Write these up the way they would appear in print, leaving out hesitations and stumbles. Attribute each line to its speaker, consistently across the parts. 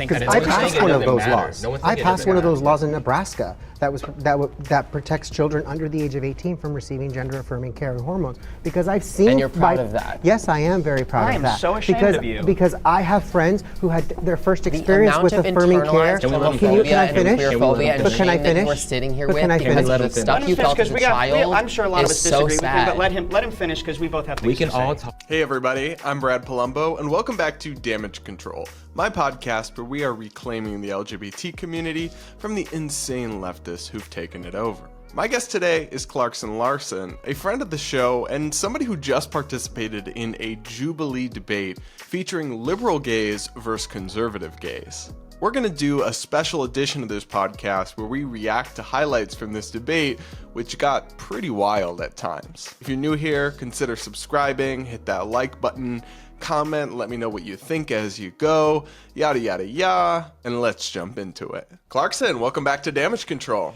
Speaker 1: Because I passed one of those laws. I passed one of those laws in Nebraska that protects children under the age of 18 from receiving gender-affirming care and hormones. Because I've seen.
Speaker 2: And you're proud of that.
Speaker 1: Yes, I am very proud of that.
Speaker 3: I am so ashamed of you.
Speaker 1: Because I have friends who had their first experience with affirming care.
Speaker 2: Can I finish?
Speaker 1: But can I finish?
Speaker 2: We're sitting here
Speaker 1: But
Speaker 2: with
Speaker 1: can I finish?
Speaker 2: the stuff you felt as a child.
Speaker 3: I'm sure a lot of us disagree with him, but let him finish because we both have things
Speaker 4: We can
Speaker 3: to say.
Speaker 4: all talk.
Speaker 5: Hey everybody, I'm Brad Polumbo, and welcome back to Damage Control, my podcast where we are reclaiming the LGBT community from the insane leftists who've taken it over. My guest today is Clarkson Lawson, a friend of the show and somebody who just participated in a Jubilee debate featuring liberal gays versus conservative gays. We're going to do a special edition of this podcast where we react to highlights from this debate, which got pretty wild at times. If you're new here, consider subscribing, hit that like button, comment, let me know what you think as you go, yada yada yada, and let's jump into it. Clarkson, welcome back to Damage Control.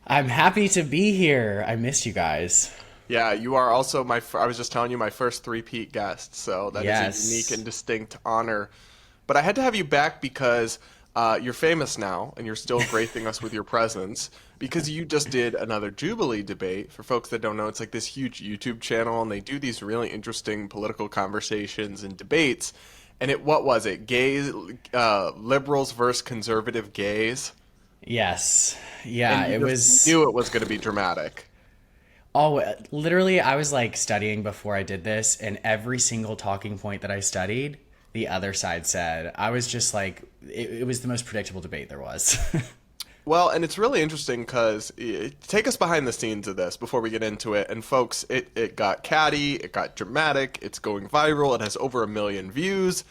Speaker 6: I'm happy to be here. I missed you guys.
Speaker 5: Yeah, you are also I was just telling you, my first three-peat guest, so that is a unique and distinct honor. But I had to have you back because you're famous now, and you're still gracing us with your presence, because you just did another Jubilee debate. For folks that don't know, it's like this huge YouTube channel, and they do these really interesting political conversations and debates. And what was it? Gays, liberals versus conservative gays?
Speaker 6: Yes. Yeah,
Speaker 5: and
Speaker 6: it was.
Speaker 5: Knew it was going to be dramatic.
Speaker 6: Oh, literally, I was like studying before I did this, and every single talking point that I studied, the other side said. I was just like, it was the most predictable debate there was.
Speaker 5: Well, and it's really interesting because take us behind the scenes of this before we get into it. And folks, it got catty, it got dramatic, it's going viral, it has over 1 million views.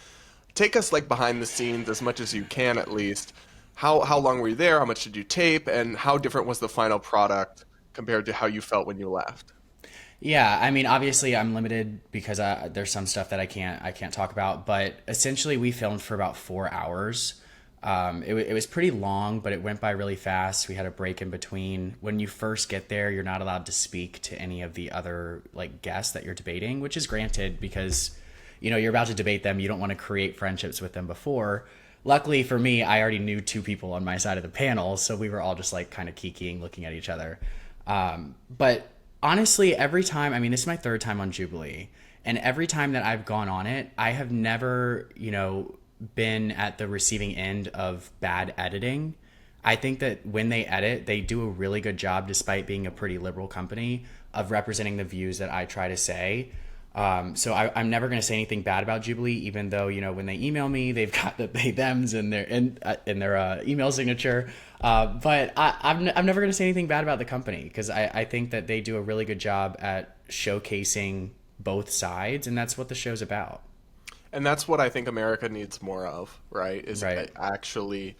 Speaker 5: Take us like behind the scenes as much as you can, at least. How long were you there? How much did you tape? And how different was the final product compared to how you felt when you left?
Speaker 6: Yeah, I mean, obviously I'm limited because there's some stuff that I can't talk about, but essentially we filmed for about 4 hours. It was pretty long, but it went by really fast. We had a break in between. When you first get there, you're not allowed to speak to any of the other like guests that you're debating, which is granted because, you know, you're about to debate them. You don't want to create friendships with them before. Luckily for me, I already knew 2 people on my side of the panel, so we were all just like kind of kikiing, looking at each other. But honestly, every time, I mean, this is my 3rd time on Jubilee, and every time that I've gone on it, I have never, been at the receiving end of bad editing. I think that when they edit, they do a really good job, despite being a pretty liberal company, of representing the views that I try to say. So I'm never going to say anything bad about Jubilee, even though, when they email me, they've got the they thems in their email signature. But I'm never going to say anything bad about the company because I think that they do a really good job at showcasing both sides, and that's what the show's about.
Speaker 5: And that's what I think America needs more of, right?
Speaker 6: Right.
Speaker 5: Actually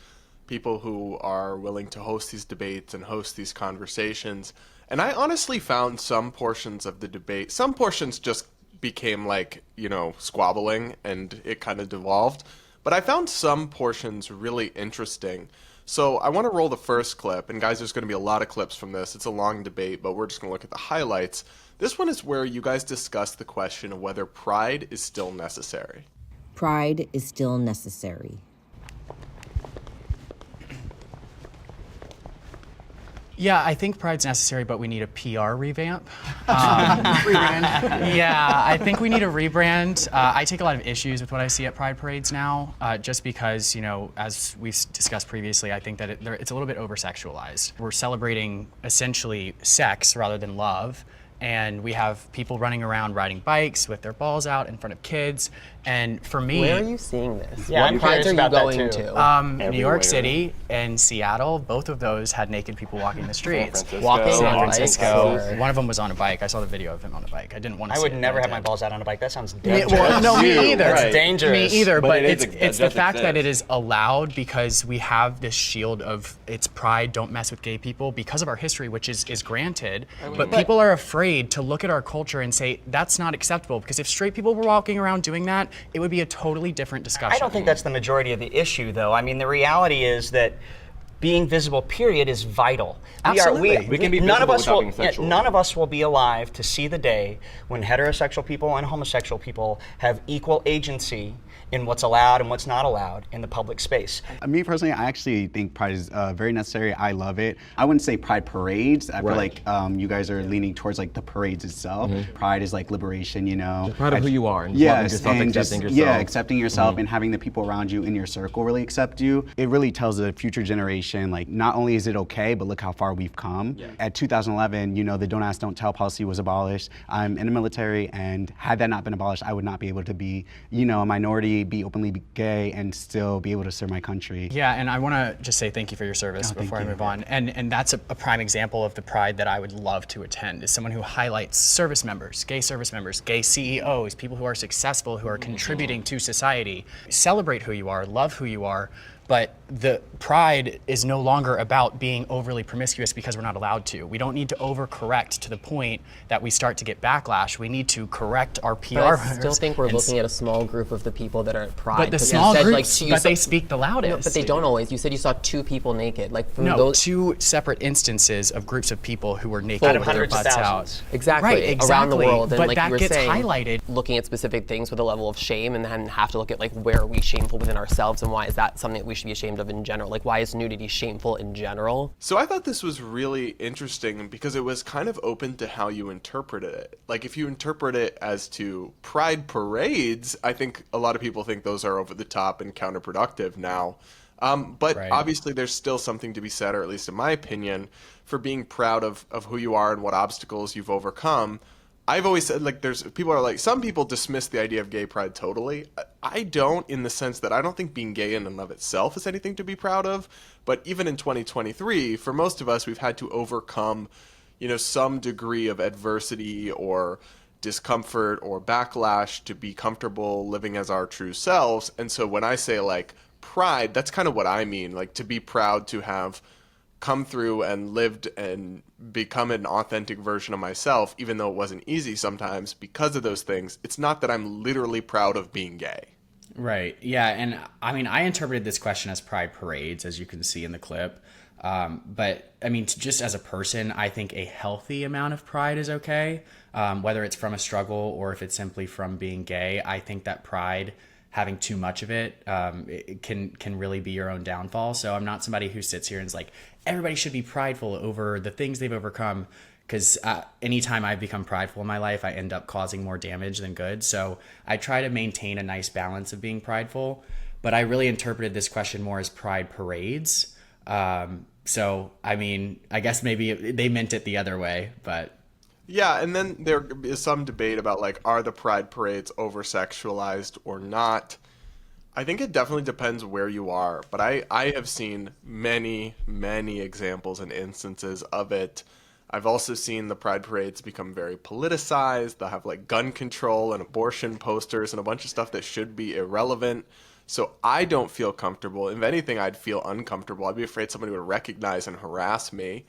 Speaker 5: people who are willing to host these debates and host these conversations. And I honestly found some portions of the debate, some portions just became like, squabbling and it kind of devolved. But I found some portions really interesting. So I want to roll the first clip. And guys, there's going to be a lot of clips from this. It's a long debate, but we're just going to look at the highlights. This one is where you guys discuss the question of whether pride is still necessary.
Speaker 7: Pride is still necessary.
Speaker 6: Yeah, I think pride's necessary, but we need a PR revamp. Yeah, I think we need a rebrand. I take a lot of issues with what I see at pride parades now, just because, as we've discussed previously, I think that it's a little bit over-sexualized. We're celebrating essentially sex rather than love. And we have people running around riding bikes with their balls out in front of kids. And for me,
Speaker 2: where are you seeing this?
Speaker 3: Yeah,
Speaker 2: what prides are you going to?
Speaker 6: New York City and Seattle, both of those had naked people walking the streets.
Speaker 2: Walking
Speaker 6: San
Speaker 2: on
Speaker 6: Francisco.
Speaker 2: bikes.
Speaker 6: One of them was on a bike. I saw the video of him on a bike. I didn't want to
Speaker 3: I
Speaker 6: see
Speaker 3: would
Speaker 6: it,
Speaker 3: never
Speaker 6: but I
Speaker 3: have my
Speaker 6: did.
Speaker 3: balls out on a bike. That sounds dangerous.
Speaker 6: Well, no, me either.
Speaker 3: It's dangerous.
Speaker 6: Me either, but
Speaker 4: it
Speaker 6: it's the
Speaker 4: does
Speaker 6: fact that
Speaker 4: exist.
Speaker 6: it is allowed because we have this shield of it's pride, don't mess with gay people because of our history, which is granted. But people are afraid to look at our culture and say that's not acceptable because if straight people were walking around doing that, it would be a totally different discussion.
Speaker 3: I don't think that's the majority of the issue, though. I mean, the reality is that being visible, period, is vital.
Speaker 6: Absolutely.
Speaker 4: We can be visible without being sexual.
Speaker 3: None of us will be alive to see the day when heterosexual people and homosexual people have equal agency in what's allowed and what's not allowed in the public space.
Speaker 4: Me personally, I actually think Pride is very necessary. I love it. I wouldn't say Pride parades. I feel like you guys are leaning towards like the parades itself. Pride is like liberation, you know.
Speaker 8: Just proud of who you are and
Speaker 4: yes,
Speaker 8: yourself,
Speaker 4: and
Speaker 8: accepting yourself.
Speaker 4: Yeah, accepting yourself and having the people around you in your circle really accept you. It really tells the future generation, like, not only is it okay, but look how far we've come. At 2011, you know, the Don't Ask, Don't Tell policy was abolished. I'm in the military, and had that not been abolished, I would not be able to be, you know, a minority, be openly gay, and still be able to serve my country.
Speaker 9: Yeah, and I want to just say thank you for your service before I move on. And that's a prime example of the Pride that I would love to attend, is someone who highlights service members, gay CEOs, people who are successful, who are contributing to society. Celebrate who you are, love who you are, but the Pride is no longer about being overly promiscuous because we're not allowed to. We don't need to overcorrect to the point that we start to get backlash. We need to correct our PR.
Speaker 2: But I still think we're looking at a small group of the people that are at Pride.
Speaker 9: But the small groups, but they speak the loudest.
Speaker 2: No, but they don't always. You said you saw 2 people naked. Like from
Speaker 9: no,
Speaker 2: those
Speaker 9: 2 separate instances of groups of people who were naked with their
Speaker 3: hundreds of
Speaker 9: butts
Speaker 3: thousands.
Speaker 9: out.
Speaker 2: Exactly,
Speaker 9: Right,
Speaker 2: around the world. And
Speaker 9: but
Speaker 2: like
Speaker 9: that
Speaker 2: you were
Speaker 9: gets
Speaker 2: saying,
Speaker 9: highlighted.
Speaker 2: looking at specific things with a level of shame, and then have to look at like where are we shameful within ourselves, and why is that something that we should be ashamed of in general? Like, why is nudity shameful in general?
Speaker 5: So I thought this was really interesting because it was kind of open to how you interpreted it. Like, if you interpret it as to Pride parades, I think a lot of people think those are over the top and counterproductive now. But obviously there's still something to be said, or at least in my opinion, for being proud of who you are and what obstacles you've overcome. I've always said, like, people are like, some people dismiss the idea of gay pride totally. I don't, in the sense that I don't think being gay in and of itself is anything to be proud of. But even in 2023, for most of us, we've had to overcome, you know, some degree of adversity or discomfort or backlash to be comfortable living as our true selves. And so when I say like pride, that's kind of what I mean, like to be proud to have come through and lived and become an authentic version of myself, even though it wasn't easy sometimes because of those things. It's not that I'm literally proud of being gay.
Speaker 6: Right. Yeah. And I mean, I interpreted this question as pride parades, as you can see in the clip. But I mean, just as a person, I think a healthy amount of pride is okay. Whether it's from a struggle or if it's simply from being gay, I think that pride, having too much of it, it can really be your own downfall. So I'm not somebody who sits here and is like, everybody should be prideful over the things they've overcome, because anytime I've become prideful in my life, I end up causing more damage than good. So I try to maintain a nice balance of being prideful, but I really interpreted this question more as pride parades. So, I mean, I guess maybe they meant it the other way, but...
Speaker 5: Yeah, and then there is some debate about, like, are the pride parades over-sexualized or not? I think it definitely depends where you are, but I have seen many, many examples and instances of it. I've also seen the pride parades become very politicized. They'll have, like, gun control and abortion posters and a bunch of stuff that should be irrelevant. So I don't feel comfortable. If anything, I'd feel uncomfortable. I'd be afraid somebody would recognize and harass me.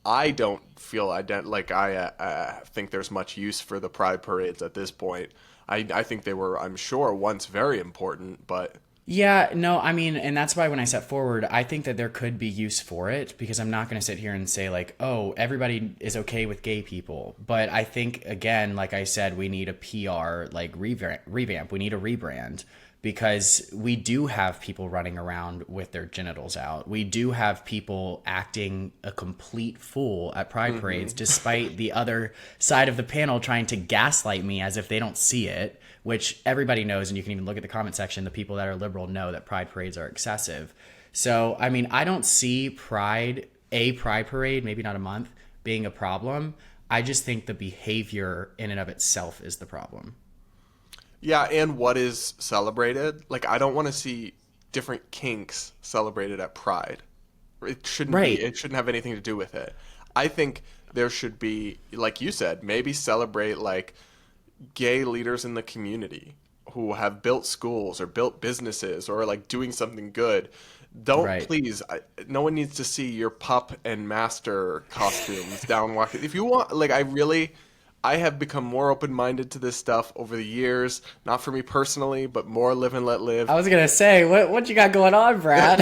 Speaker 5: I don't feel like I think there's much use for the pride parades at this point. I think they were, I'm sure, once very important, but...
Speaker 6: Yeah, no, I mean, and that's why when I set forward, I think that there could be use for it, because I'm not going to sit here and say like, oh, everybody is okay with gay people. But I think, again, like I said, we need a PR like revamp. We need a rebrand, because we do have people running around with their genitals out. We do have people acting a complete fool at pride parades, despite the other side of the panel trying to gaslight me as if they don't see it, which everybody knows, and you can even look at the comment section. The people that are liberal know that pride parades are excessive. So, I mean, I don't see a pride parade, maybe not a month, being a problem. I just think the behavior in and of itself is the problem.
Speaker 5: Yeah, and what is celebrated? Like, I don't want to see different kinks celebrated at Pride. It shouldn't be. It shouldn't have anything to do with it. I think there should be, like you said, maybe celebrate like gay leaders in the community who have built schools or built businesses or like doing something good. Please, no one needs to see your pup and master costumes down walking. If you want, like, I have become more open-minded to this stuff over the years. Not for me personally, but more live and let live.
Speaker 6: I was going to say, what you got going on, Brad?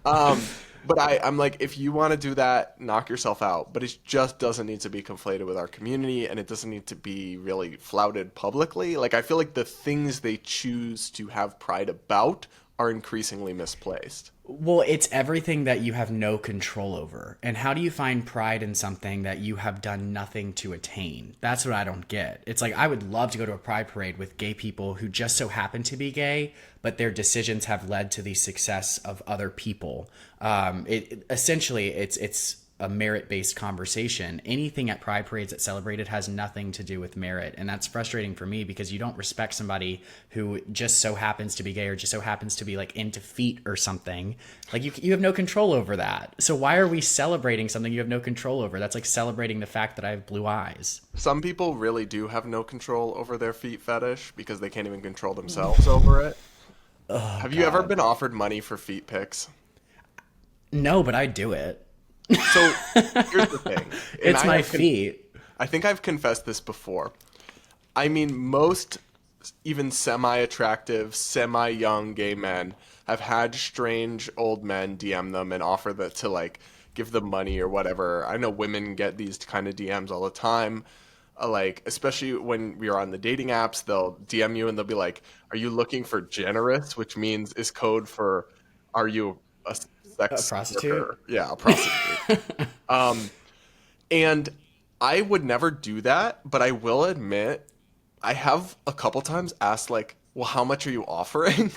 Speaker 5: But But I'm like, if you want to do that, knock yourself out. But it just doesn't need to be conflated with our community, and it doesn't need to be really flouted publicly. Like, I feel like the things they choose to have pride about are increasingly misplaced.
Speaker 6: Well, it's everything that you have no control over. And how do you find pride in something that you have done nothing to attain? That's what I don't get. It's like, I would love to go to a pride parade with gay people who just so happen to be gay, but their decisions have led to the success of other people. Essentially, it's a merit-based conversation. Anything at pride parades that's celebrated has nothing to do with merit, and that's frustrating for me because you don't respect somebody who just so happens to be gay or just so happens to be like into feet or something. Like you have no control over that. So why are we celebrating something you have no control over? That's like celebrating the fact that I have blue eyes.
Speaker 5: Some people really do have no control over their feet fetish because they can't even control themselves over it. Have you ever been offered money for feet pics?
Speaker 6: No, but I do it.
Speaker 5: So here's the thing.
Speaker 6: It's my feet.
Speaker 5: I think I've confessed this before. I mean, most even semi-attractive, semi-young gay men have had strange old men DM them and offer that to like give them money or whatever. I know women get these kind of DMs all the time. Like, especially when we are on the dating apps, they'll DM you and they'll be like, "Are you looking for generous?" Which means is code for, "Are you a
Speaker 6: prostitute?"
Speaker 5: Worker? Yeah, a prostitute. And I would never do that, but I will admit I have a couple times asked like, "Well, how much are you offering?"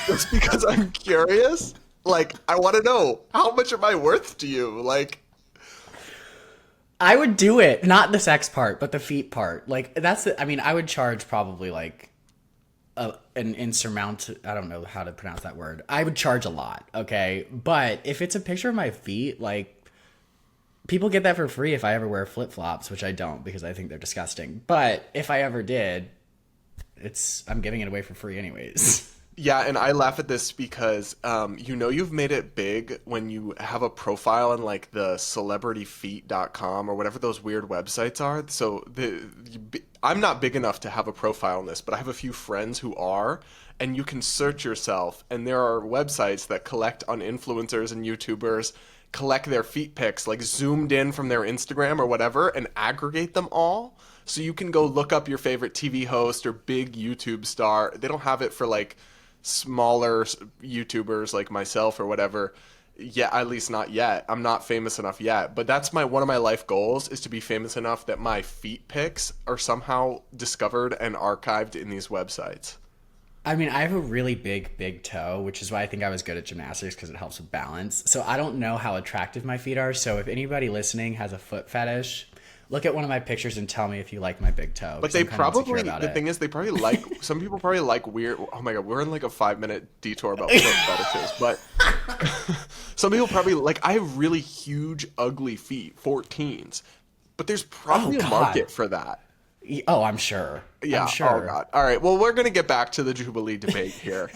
Speaker 5: Just because I'm curious. Like, I want to know, how much am I worth to you? Like,
Speaker 6: I would do it, not the sex part, but the feet part. Like I would charge probably like an insurmountable, I don't know how to pronounce that word. I would charge a lot, okay? But if it's a picture of my feet, like, people get that for free if I ever wear flip-flops, which I don't because I think they're disgusting. But if I ever did, I'm giving it away for free anyways.
Speaker 5: yeah, and I laugh at this because you've made it big when you have a profile in like the celebrityfeet.com or whatever those weird websites are. So I'm not big enough to have a profile in this, but I have a few friends who are, and you can search yourself, and there are websites that collect on influencers and YouTubers, collect their feet pics, like zoomed in from their Instagram or whatever, and aggregate them all. So you can go look up your favorite TV host or big YouTube star. They don't have it for like smaller YouTubers like myself or whatever. Yeah, at least not yet. I'm not famous enough yet, but that's one of my life goals is to be famous enough that my feet pics are somehow discovered and archived in these websites.
Speaker 6: I mean, I have a really big toe, which is why I think I was good at gymnastics because it helps with balance. So I don't know how attractive my feet are. So if anybody listening has a foot fetish, look at one of my pictures and tell me if you like my big toe.
Speaker 5: But they probably, the thing is, they probably like, some people probably like weird, oh my God, we're in like a 5-minute detour about foot fetishes, but some people probably like, I have really huge, ugly feet, 14s, but there's probably a market for that.
Speaker 6: Oh, I'm sure.
Speaker 5: Yeah.
Speaker 6: I'm sure.
Speaker 5: Oh God. All right. Well, we're going to get back to the Jubilee debate here.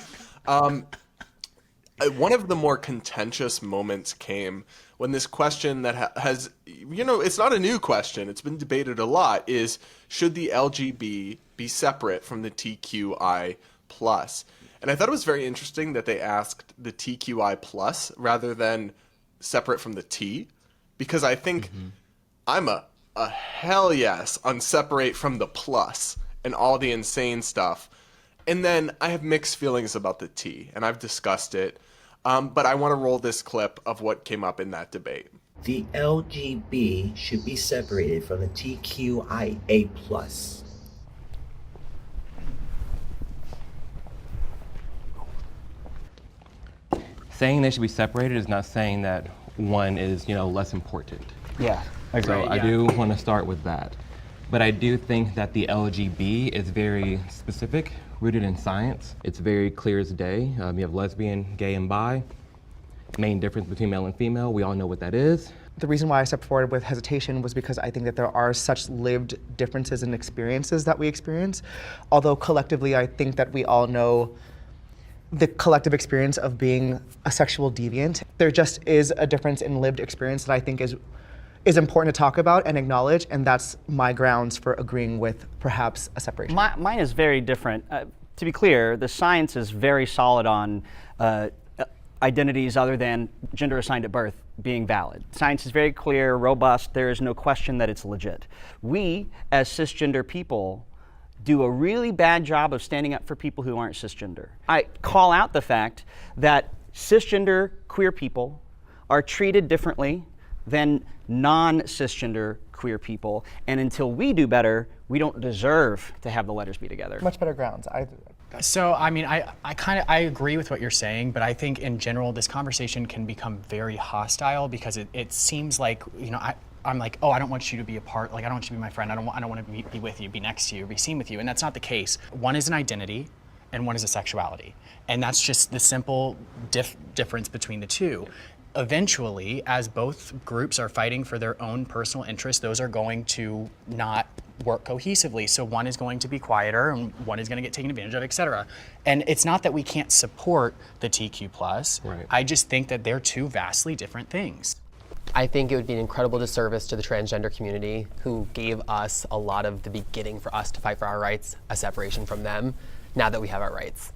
Speaker 5: One of the more contentious moments came when this question that has, it's not a new question. It's been debated a lot is, should the LGB be separate from the TQI+? And I thought it was very interesting that they asked the TQI+ rather than separate from the T, because I think I'm a hell yes on separate from the plus and all the insane stuff. And then I have mixed feelings about the T, and I've discussed it. But I want to roll this clip of what came up in that debate.
Speaker 8: The LGB should be separated from the TQIA+.
Speaker 10: Saying they should be separated is not saying that one is, less important.
Speaker 1: Yeah.
Speaker 10: So I do want to start with that. But I do think that the LGB is very specific, rooted in science. It's very clear as day. You have lesbian, gay, and bi. Main difference between male and female, we all know what that is.
Speaker 11: The reason why I stepped forward with hesitation was because I think that there are such lived differences in experiences that we experience. Although collectively, I think that we all know the collective experience of being a sexual deviant. There just is a difference in lived experience that I think is important to talk about and acknowledge, and that's my grounds for agreeing with perhaps a separation.
Speaker 12: Mine is very different. To be clear, the science is very solid on
Speaker 3: identities other than gender assigned at birth being valid. Science is very clear, robust, there is no question that it's legit. We, as cisgender people, do a really bad job of standing up for people who aren't cisgender. I call out the fact that cisgender queer people are treated differently than non-cisgender queer people, and until we do better, we don't deserve to have the letters be together.
Speaker 11: Much better grounds.
Speaker 9: So, I mean, I agree with what you're saying, but I think in general, this conversation can become very hostile because it seems like, you know, I'm like, oh, I don't want you to be a part, like, I don't want you to be my friend, I don't want to be with you, be next to you, be seen with you, and that's not the case. One is an identity, and one is a sexuality. And that's just the simple difference between the two. Eventually, as both groups are fighting for their own personal interests, those are going to not work cohesively. So one is going to be quieter and one is going to get taken advantage of, et cetera. And it's not that we can't support the TQ+.
Speaker 10: Right.
Speaker 9: I just think that they're two vastly different things.
Speaker 2: I think it would be an incredible disservice to the transgender community who gave us a lot of the beginning for us to fight for our rights, a separation from them, now that we have our rights.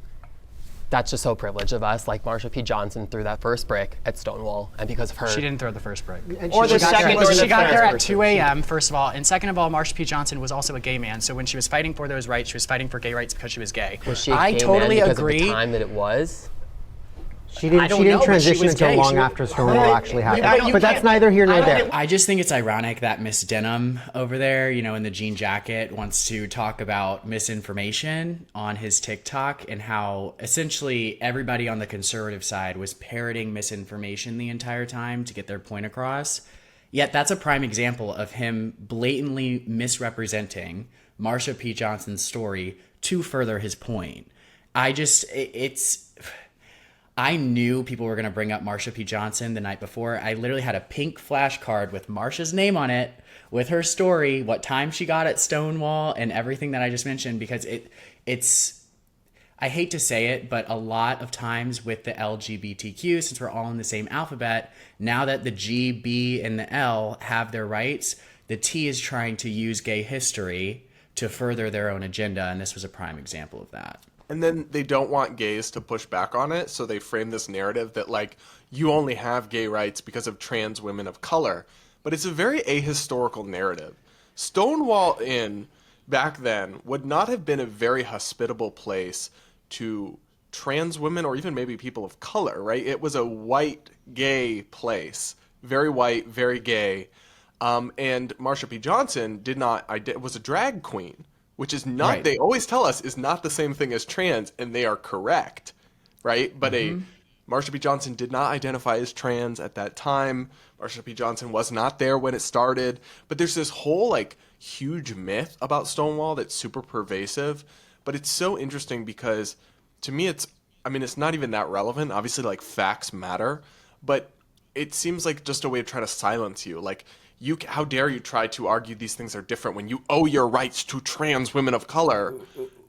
Speaker 2: That's just so privileged of us, like Marsha P. Johnson threw that first brick at Stonewall, and because of her...
Speaker 9: She didn't throw the first brick.
Speaker 3: Or the second or the
Speaker 9: She got there
Speaker 3: third.
Speaker 9: at 2 a.m., first of all, and second of all, Marsha P. Johnson was also a gay man, so when she was fighting for those rights, she was fighting for gay rights because she was gay.
Speaker 2: Was she a
Speaker 9: I
Speaker 2: gay
Speaker 9: totally
Speaker 2: man because
Speaker 9: agree.
Speaker 2: of the time that it was?
Speaker 1: She didn't
Speaker 9: don't know, but she
Speaker 1: transition
Speaker 9: was
Speaker 1: until
Speaker 9: gay.
Speaker 1: long
Speaker 9: She-
Speaker 1: after Stonewall actually happened.
Speaker 9: but you
Speaker 1: But that's
Speaker 9: can't-
Speaker 1: neither here nor there.
Speaker 6: I just think it's ironic that Miss Denham over there, you know, in the jean jacket, wants to talk about misinformation on his TikTok and how essentially everybody on the conservative side was parroting misinformation the entire time to get their point across. Yet that's a prime example of him blatantly misrepresenting Marsha P. Johnson's story to further his point. I knew people were going to bring up Marsha P. Johnson the night before. I literally had a pink flashcard with Marsha's name on it, with her story, what time she got at Stonewall, and everything that I just mentioned, because it's, I hate to say it, but a lot of times with the LGBTQ, since we're all in the same alphabet, now that the G, B, and the L have their rights, the T is trying to use gay history to further their own agenda, and this was a prime example of that.
Speaker 5: And then they don't want gays to push back on it, so they frame this narrative that, like, you only have gay rights because of trans women of color. But it's a very ahistorical narrative. Stonewall Inn, back then, would not have been a very hospitable place to trans women or even maybe people of color, right? It was a white, gay place. Very white, very gay. And Marsha P. Johnson was a drag queen. Which is not,
Speaker 6: Right.
Speaker 5: They always tell us, is not the same thing as trans, and they are correct, right? But Marsha P. Johnson did not identify as trans at that time. Marsha P. Johnson was not there when it started. But there's this whole, like, huge myth about Stonewall that's super pervasive. But it's so interesting because, to me, it's not even that relevant. Obviously, like, facts matter. But it seems like just a way of trying to silence you. Like, how dare you try to argue these things are different when you owe your rights to trans women of color?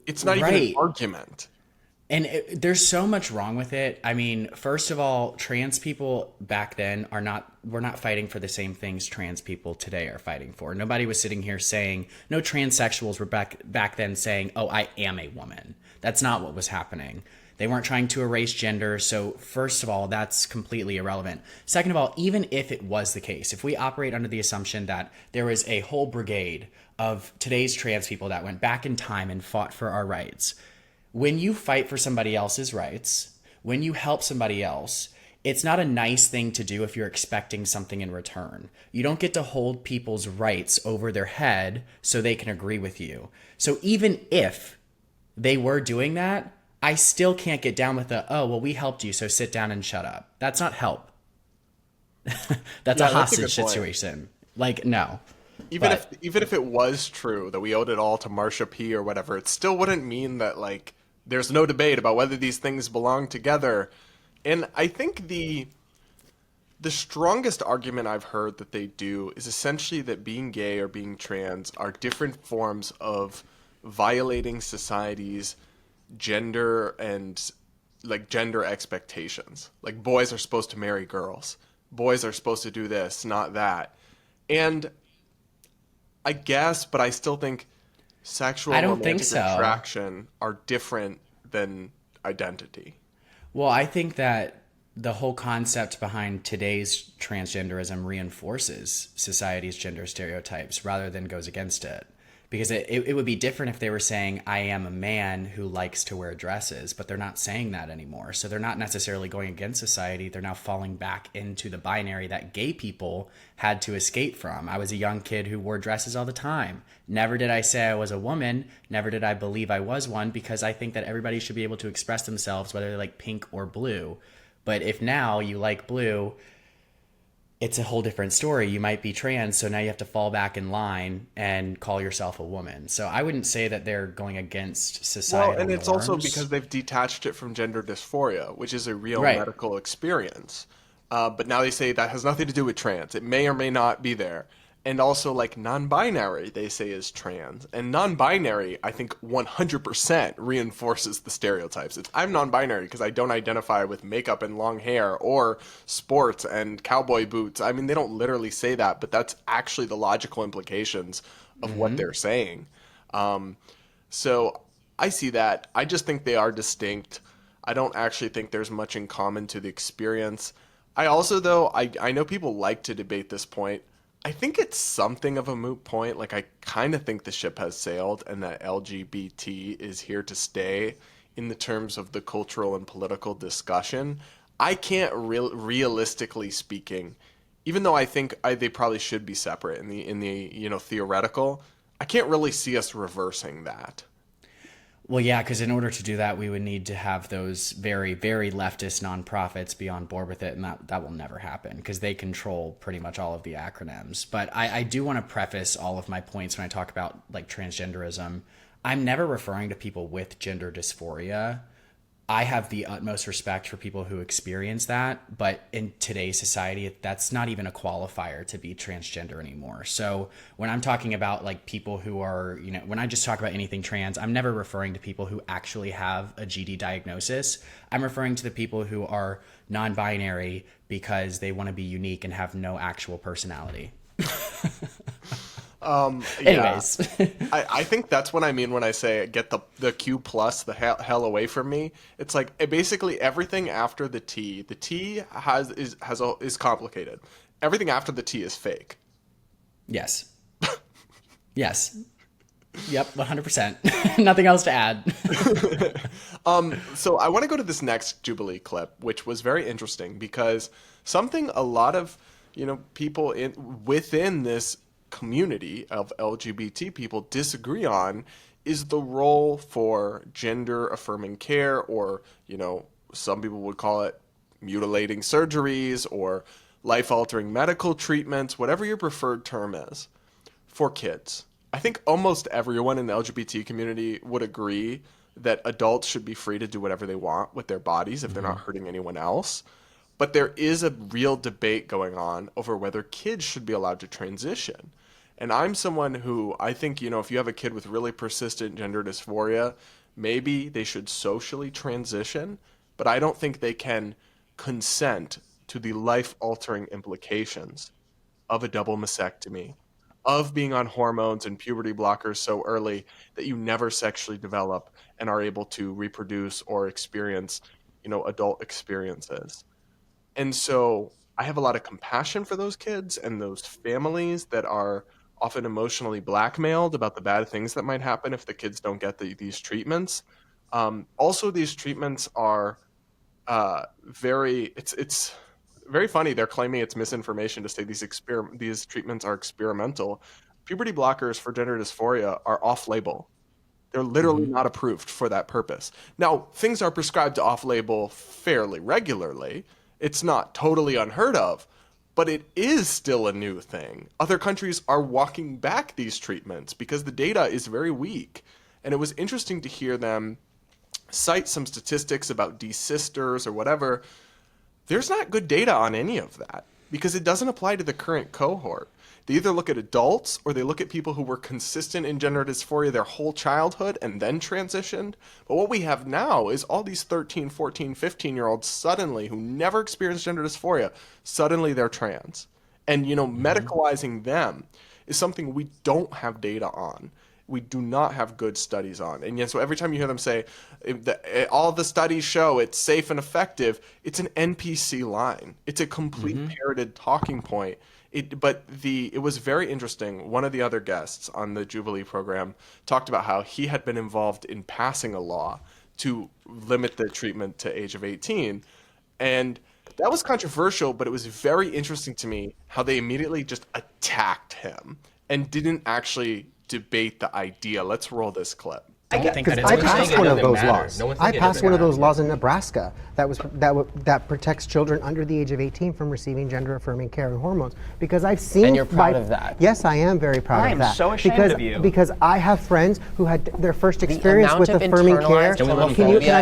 Speaker 5: It's not even an argument.
Speaker 6: And there's so much wrong with it. I mean, first of all, trans people back then were not fighting for the same things trans people today are fighting for. Nobody was sitting here saying, no transsexuals were back then saying, oh, I am a woman. That's not what was happening. They weren't trying to erase gender, so first of all, that's completely irrelevant. Second of all, even if it was the case, if we operate under the assumption that there was a whole brigade of today's trans people that went back in time and fought for our rights, when you fight for somebody else's rights, when you help somebody else, it's not a nice thing to do if you're expecting something in return. You don't get to hold people's rights over their head so they can agree with you. So even if they were doing that, I still can't get down with oh, well, we helped you, so sit down and shut up. That's not help. That's a hostage situation. Like, no.
Speaker 5: Even if it was true that we owed it all to Marsha P. or whatever, it still wouldn't mean that, like, there's no debate about whether these things belong together. And I think the strongest argument I've heard that they do is essentially that being gay or being trans are different forms of violating society's gender and, like, gender expectations. Like, boys are supposed to marry girls. Boys are supposed to do this, not that. And I guess, but I still think sexual and romantic attraction are different than identity.
Speaker 6: Well, I think that the whole concept behind today's transgenderism reinforces society's gender stereotypes rather than goes against it. Because it would be different if they were saying, I am a man who likes to wear dresses, but they're not saying that anymore. So they're not necessarily going against society. They're now falling back into the binary that gay people had to escape from. I was a young kid who wore dresses all the time. Never did I say I was a woman. Never did I believe I was one, because I think that everybody should be able to express themselves, whether they like pink or blue. But if now you like blue, it's a whole different story. You might be trans, so now you have to fall back in line and call yourself a woman. So I wouldn't say that they're going against societal
Speaker 5: Well, and it's
Speaker 6: norms.
Speaker 5: also because they've detached it from gender dysphoria, which is a real
Speaker 6: Right.
Speaker 5: medical experience. But now they say that has nothing to do with trans. It may or may not be there. And also, like, non-binary, they say is trans. And non-binary, I think 100% reinforces the stereotypes. I'm non-binary because I don't identify with makeup and long hair or sports and cowboy boots. I mean, they don't literally say that, but that's actually the logical implications of what they're saying. So I see that. I just think they are distinct. I don't actually think there's much in common to the experience. I also, though, I know people like to debate this point. I think it's something of a moot point. Like, I kind of think the ship has sailed and that LGBT is here to stay in the terms of the cultural and political discussion. I can't realistically speaking, even though I think they probably should be separate in the theoretical, I can't really see us reversing that.
Speaker 6: Well, yeah, because in order to do that, we would need to have those very, very leftist nonprofits be on board with it, and that will never happen because they control pretty much all of the acronyms. But I do want to preface all of my points when I talk about like transgenderism. I'm never referring to people with gender dysphoria. I have the utmost respect for people who experience that, but in today's society, that's not even a qualifier to be transgender anymore. So when I'm talking about like people who are, when I just talk about anything trans, I'm never referring to people who actually have a GD diagnosis. I'm referring to the people who are non-binary because they want to be unique and have no actual personality. Anyways.
Speaker 5: I think that's what I mean when I say get the Q plus the hell away from me. It's like basically everything after the T. The T is complicated. Everything after the T is fake.
Speaker 6: Yes. Yes. Yep, 100%. Nothing else to add.
Speaker 5: So I want to go to this next Jubilee clip, which was very interesting because something a lot of people within this community of LGBT people disagree on is the role for gender affirming care, or some people would call it mutilating surgeries or life altering medical treatments, whatever your preferred term is, for kids. I think almost everyone in the LGBT community would agree that adults should be free to do whatever they want with their bodies if they're not hurting anyone else. But there is a real debate going on over whether kids should be allowed to transition. And I'm someone who I think, if you have a kid with really persistent gender dysphoria, maybe they should socially transition, but I don't think they can consent to the life-altering implications of a double mastectomy, of being on hormones and puberty blockers so early that you never sexually develop and are able to reproduce or experience, adult experiences. And so I have a lot of compassion for those kids and those families that are often emotionally blackmailed about the bad things that might happen if the kids don't get these treatments. Also, these treatments are it's very funny. They're claiming it's misinformation to say these treatments are experimental. Puberty blockers for gender dysphoria are off-label. They're literally not approved for that purpose. Now, things are prescribed off-label fairly regularly. It's not totally unheard of, but it is still a new thing. Other countries are walking back these treatments because the data is very weak. And it was interesting to hear them cite some statistics about desisters or whatever. There's not good data on any of that because it doesn't apply to the current cohort. They either look at adults or they look at people who were consistent in gender dysphoria their whole childhood and then transitioned. But what we have now is all these 13, 14, 15-year-olds suddenly who never experienced gender dysphoria, suddenly they're trans. And, medicalizing them is something we don't have data on. we do not have good studies on. And yet, so every time you hear them say, all the studies show it's safe and effective, it's an NPC line. It's a complete parroted talking point. It was very interesting. One of the other guests on the Jubilee program talked about how he had been involved in passing a law to limit the treatment to age of 18. And that was controversial, but it was very interesting to me how they immediately just attacked him and didn't actually debate the idea. Let's roll this clip.
Speaker 1: I passed one of those laws. I passed one of those laws in Nebraska that protects children under the age of 18 from receiving gender-affirming care and hormones. Because I've seen.
Speaker 2: And you're proud of that.
Speaker 1: Yes, I am very proud of that.
Speaker 3: I am so ashamed of you.
Speaker 1: Because I have friends who had their first experience with affirming care. Can I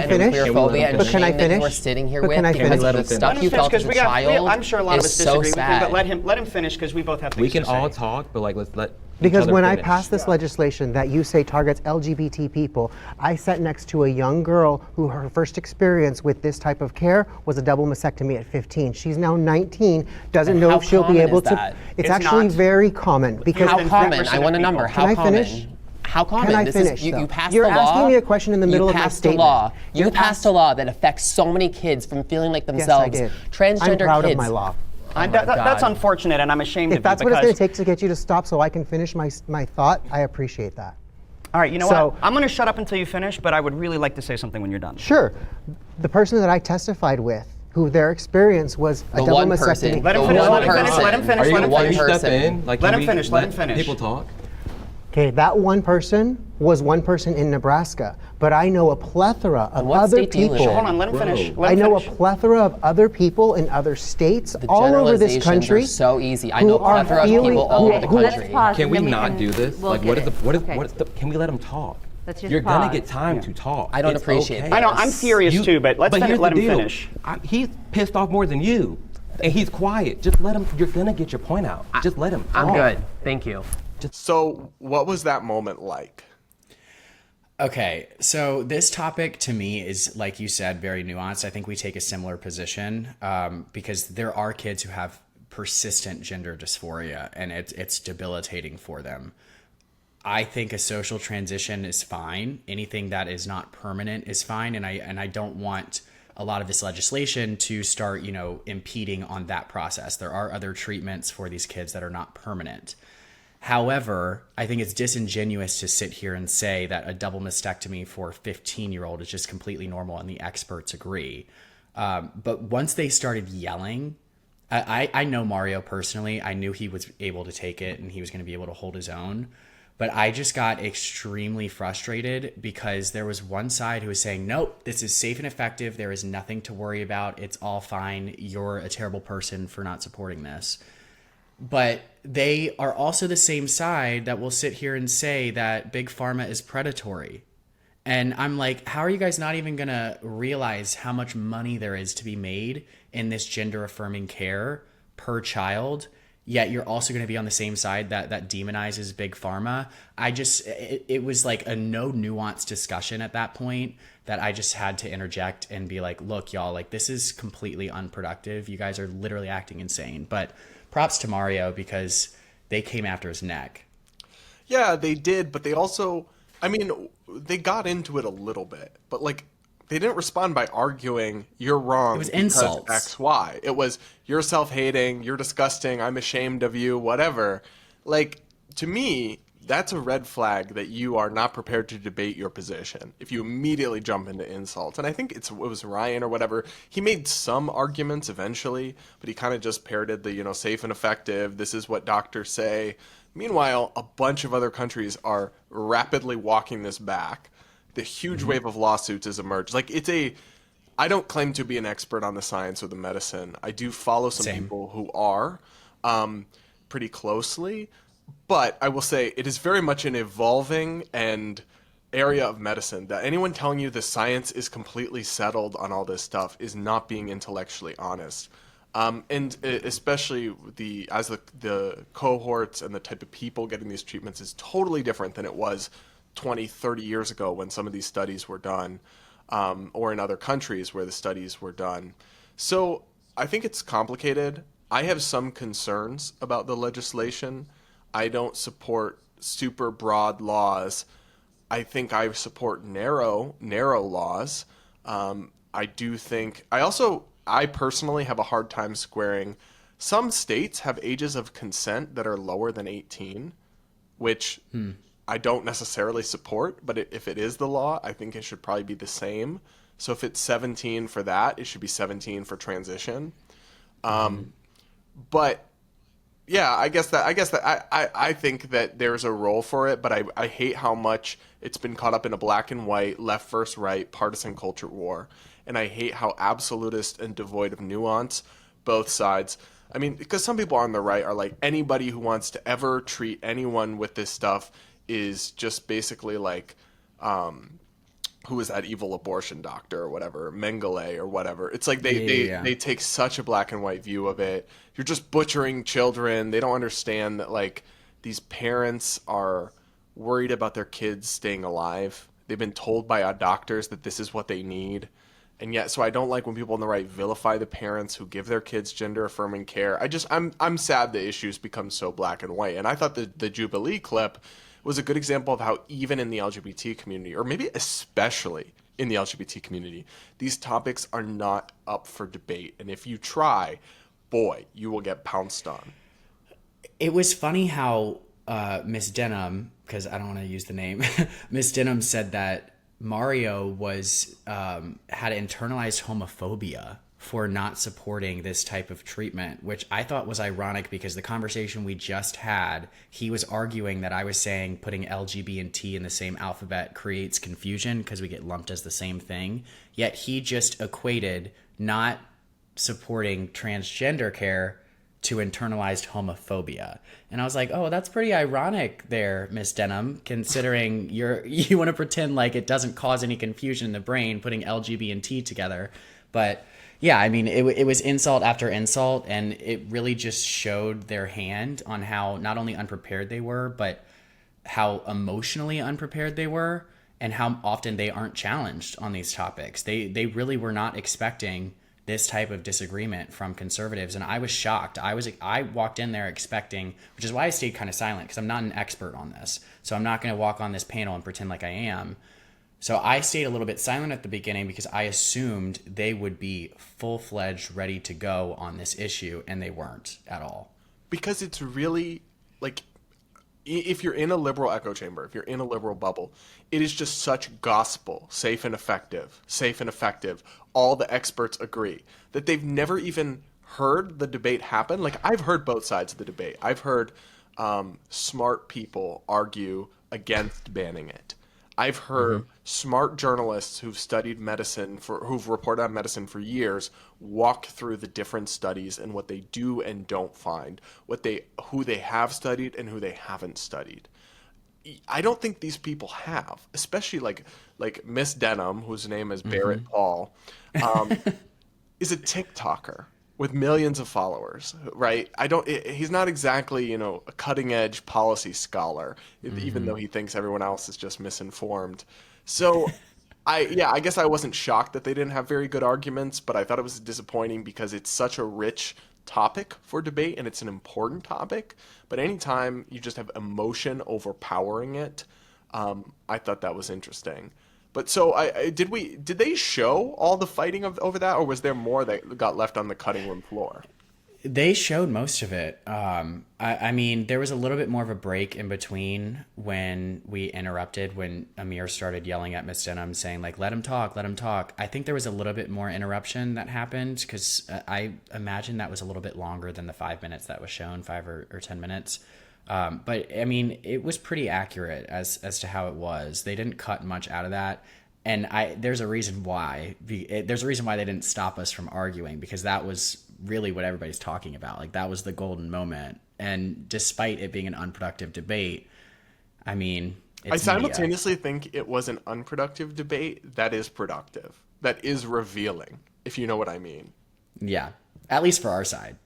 Speaker 1: finish?
Speaker 2: But can I finish? We're sitting here with because of the stuff you felt as a child.
Speaker 3: I'm sure a lot of us disagree with him, but let him finish because we both have things
Speaker 10: We can
Speaker 3: to say.
Speaker 10: all talk, but like let's let.
Speaker 1: Because when I passed this legislation that you say targets LGBT people, I sat next to a young girl who her first experience with this type of care was a double mastectomy at 15. She's now 19, doesn't know if she'll be able to. It's actually very common. Because
Speaker 2: how common? I want a number. How common? How common?
Speaker 1: Can I finish?
Speaker 2: You passed
Speaker 1: You're
Speaker 2: the law.
Speaker 1: asking me a question in the middle of my statement.
Speaker 2: You passed a law that affects so many kids from feeling like themselves.
Speaker 1: Yes, I did.
Speaker 2: Transgender
Speaker 1: I'm proud
Speaker 2: kids.
Speaker 1: of my law.
Speaker 3: That's unfortunate, and I'm ashamed of you.
Speaker 1: If that's what it's going to take to get you to stop so I can finish my thought, I appreciate that.
Speaker 3: All right, you know what? I'm going to shut up until you finish, but I would really like to say something when you're done.
Speaker 1: Sure. The person that I testified with, who their experience was a double mastectomy.
Speaker 3: Let him finish. Let him finish. Let him finish.
Speaker 10: People talk.
Speaker 1: Okay, that one person was one person in Nebraska, but I know a plethora of other people.
Speaker 3: Hold on, let him finish.
Speaker 1: I know a plethora of other people in other states all over this country.
Speaker 2: Are so easy. I know a plethora of people all over the country.
Speaker 10: Can we not do this? Like, what is the? Can we let him talk? You're gonna get time to talk.
Speaker 2: I don't appreciate it.
Speaker 3: I know, I'm furious too, but let him finish.
Speaker 10: He's pissed off more than you, and he's quiet. Just let him. You're gonna get your point out. Just let him.
Speaker 2: I'm good. Thank you.
Speaker 5: So, what was that moment like?
Speaker 6: Okay, so this topic to me is, like you said, very nuanced. I think we take a similar position because there are kids who have persistent gender dysphoria, and it's debilitating for them. I think a social transition is fine. Anything that is not permanent is fine, and I don't want a lot of this legislation to start, impeding on that process. There are other treatments for these kids that are not permanent. However, I think it's disingenuous to sit here and say that a double mastectomy for a 15-year-old is just completely normal, and the experts agree. But once they started yelling, I know Mario personally. I knew he was able to take it and he was going to be able to hold his own. But I just got extremely frustrated because there was one side who was saying, nope, this is safe and effective. There is nothing to worry about. It's all fine. You're a terrible person for not supporting this. But they are also the same side that will sit here and say that Big Pharma is predatory. And I'm like, how are you guys not even going to realize how much money there is to be made in this gender-affirming care per child? Yet you're also going to be on the same side that demonizes Big Pharma. It was like a no nuance discussion at that point that I just had to interject and be like, look, y'all, like this is completely unproductive. You guys are literally acting insane. But props to Mario because they came after his neck.
Speaker 5: Yeah, they did, but they also, they got into it a little bit, but like they didn't respond by arguing you're wrong.
Speaker 6: It was insults.
Speaker 5: X, Y. It was you're self-hating, you're disgusting, I'm ashamed of you, whatever. Like, to me, that's a red flag that you are not prepared to debate your position if you immediately jump into insults. And I think it was Ryan or whatever. He made some arguments eventually, but he kind of just parroted the, safe and effective, this is what doctors say. Meanwhile, a bunch of other countries are rapidly walking this back. The huge wave of lawsuits has emerged. Like, I don't claim to be an expert on the science or the medicine. I do follow some people who are pretty closely. But I will say it is very much an evolving and area of medicine that anyone telling you the science is completely settled on all this stuff is not being intellectually honest. And especially the cohorts and the type of people getting these treatments is totally different than it was 20, 30 years ago when some of these studies were done, or in other countries where the studies were done. So I think it's complicated. I have some concerns about the legislation. I don't support super broad laws. I think I support narrow laws. I personally have a hard time squaring. Some states have ages of consent that are lower than 18, which I don't necessarily support, but if it is the law, I think it should probably be the same. So if it's 17 for that, it should be 17 for transition. But yeah, I think that there's a role for it, but I hate how much it's been caught up in a black and white, left versus right, partisan culture war. And I hate how absolutist and devoid of nuance both sides. I mean, because some people on the right are like, anybody who wants to ever treat anyone with this stuff is just basically like, who is that evil abortion doctor or whatever, Mengele or whatever. It's like they take such a black and white view of it. You're just butchering children. They don't understand that like these parents are worried about their kids staying alive. They've been told by our doctors that this is what they need. And yet, so I don't like when people on the right vilify the parents who give their kids gender affirming care. I'm sad the issues become so black and white. And I thought the Jubilee clip was a good example of how even in the LGBT community, or maybe especially in the LGBT community, these topics are not up for debate. And if you try, boy, you will get pounced on.
Speaker 6: It was funny how Miss Denham, because I don't want to use the name, Miss Denham said that Mario had internalized homophobia for not supporting this type of treatment, which I thought was ironic because the conversation we just had, he was arguing that I was saying putting LGB and T in the same alphabet creates confusion because we get lumped as the same thing. Yet he just equated not supporting transgender care to internalized homophobia. And I was like, oh, that's pretty ironic there, Miss Denham, considering you want to pretend like it doesn't cause any confusion in the brain putting LGB and T together. But yeah, I mean, it was insult after insult, and it really just showed their hand on how not only unprepared they were, but how emotionally unprepared they were, and how often they aren't challenged on these topics. They really were not expecting this type of disagreement from conservatives, and I was shocked. I walked in there expecting, which is why I stayed kind of silent, because I'm not an expert on this, so I'm not going to walk on this panel and pretend like I am. So I stayed a little bit silent at the beginning because I assumed they would be full-fledged, ready to go on this issue, and they weren't at all.
Speaker 5: Because it's really, like, if you're in a liberal echo chamber, if you're in a liberal bubble, it is just such gospel, safe and effective. All the experts agree that they've never even heard the debate happen. Like, I've heard both sides of the debate. I've heard smart people argue against banning it. I've heard smart journalists who've studied medicine who've reported on medicine for years walk through the different studies and what they do and don't find, who they have studied and who they haven't studied. I don't think these people have, especially like Miss Denham, whose name is Barrett Paul, is a TikToker with millions of followers, right? He's not exactly, a cutting edge policy scholar, even though he thinks everyone else is just misinformed. So I guess I wasn't shocked that they didn't have very good arguments, but I thought it was disappointing because it's such a rich topic for debate and it's an important topic. But anytime you just have emotion overpowering it, I thought that was interesting. But so did they show all the fighting over that, or was there more that got left on the cutting room floor?
Speaker 6: They showed most of it. I mean, there was a little bit more of a break in between when we interrupted, when Amir started yelling at Miss Denham saying, like, let him talk. I think there was a little bit more interruption that happened because I imagine that was a little bit longer than the 5 minutes that was shown, 5 or 10 minutes. But I mean, it was pretty accurate as to how it was. They didn't cut much out of that. And there's a reason why. There's a reason why they didn't stop us from arguing, because that was really what everybody's talking about. Like, that was the golden moment. And despite it being an unproductive debate, I mean, it's
Speaker 5: I simultaneously think it was an unproductive debate that is productive, that is revealing, if you know what I mean.
Speaker 6: Yeah, at least for our side.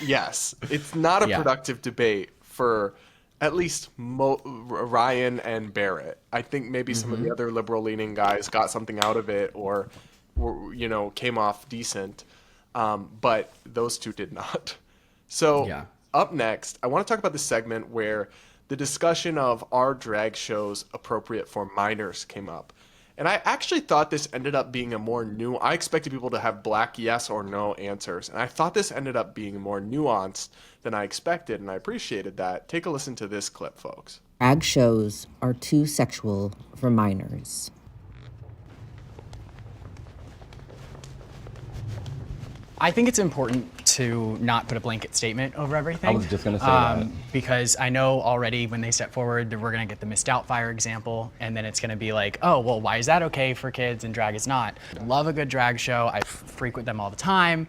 Speaker 5: Yes, it's not a productive debate for at least Ryan and Barrett. I think maybe some of the other liberal-leaning guys got something out of it or came off decent, but those two did not. So up next, I want to talk about the segment where the discussion of are drag shows appropriate for minors came up. And I actually thought this ended up being a more I expected people to have black yes or no answers. And I thought this ended up being more nuanced than I expected, and I appreciated that. Take a listen to this clip, folks.
Speaker 7: Drag shows are too sexual for minors.
Speaker 9: I think it's important to not put a blanket statement over everything.
Speaker 10: I was just going to say that.
Speaker 9: Because I know already when they step forward that we're going to get the Miss Doubtfire example, and then it's going to be like, oh, well, why is that okay for kids and drag is not? Love a good drag show. I frequent them all the time.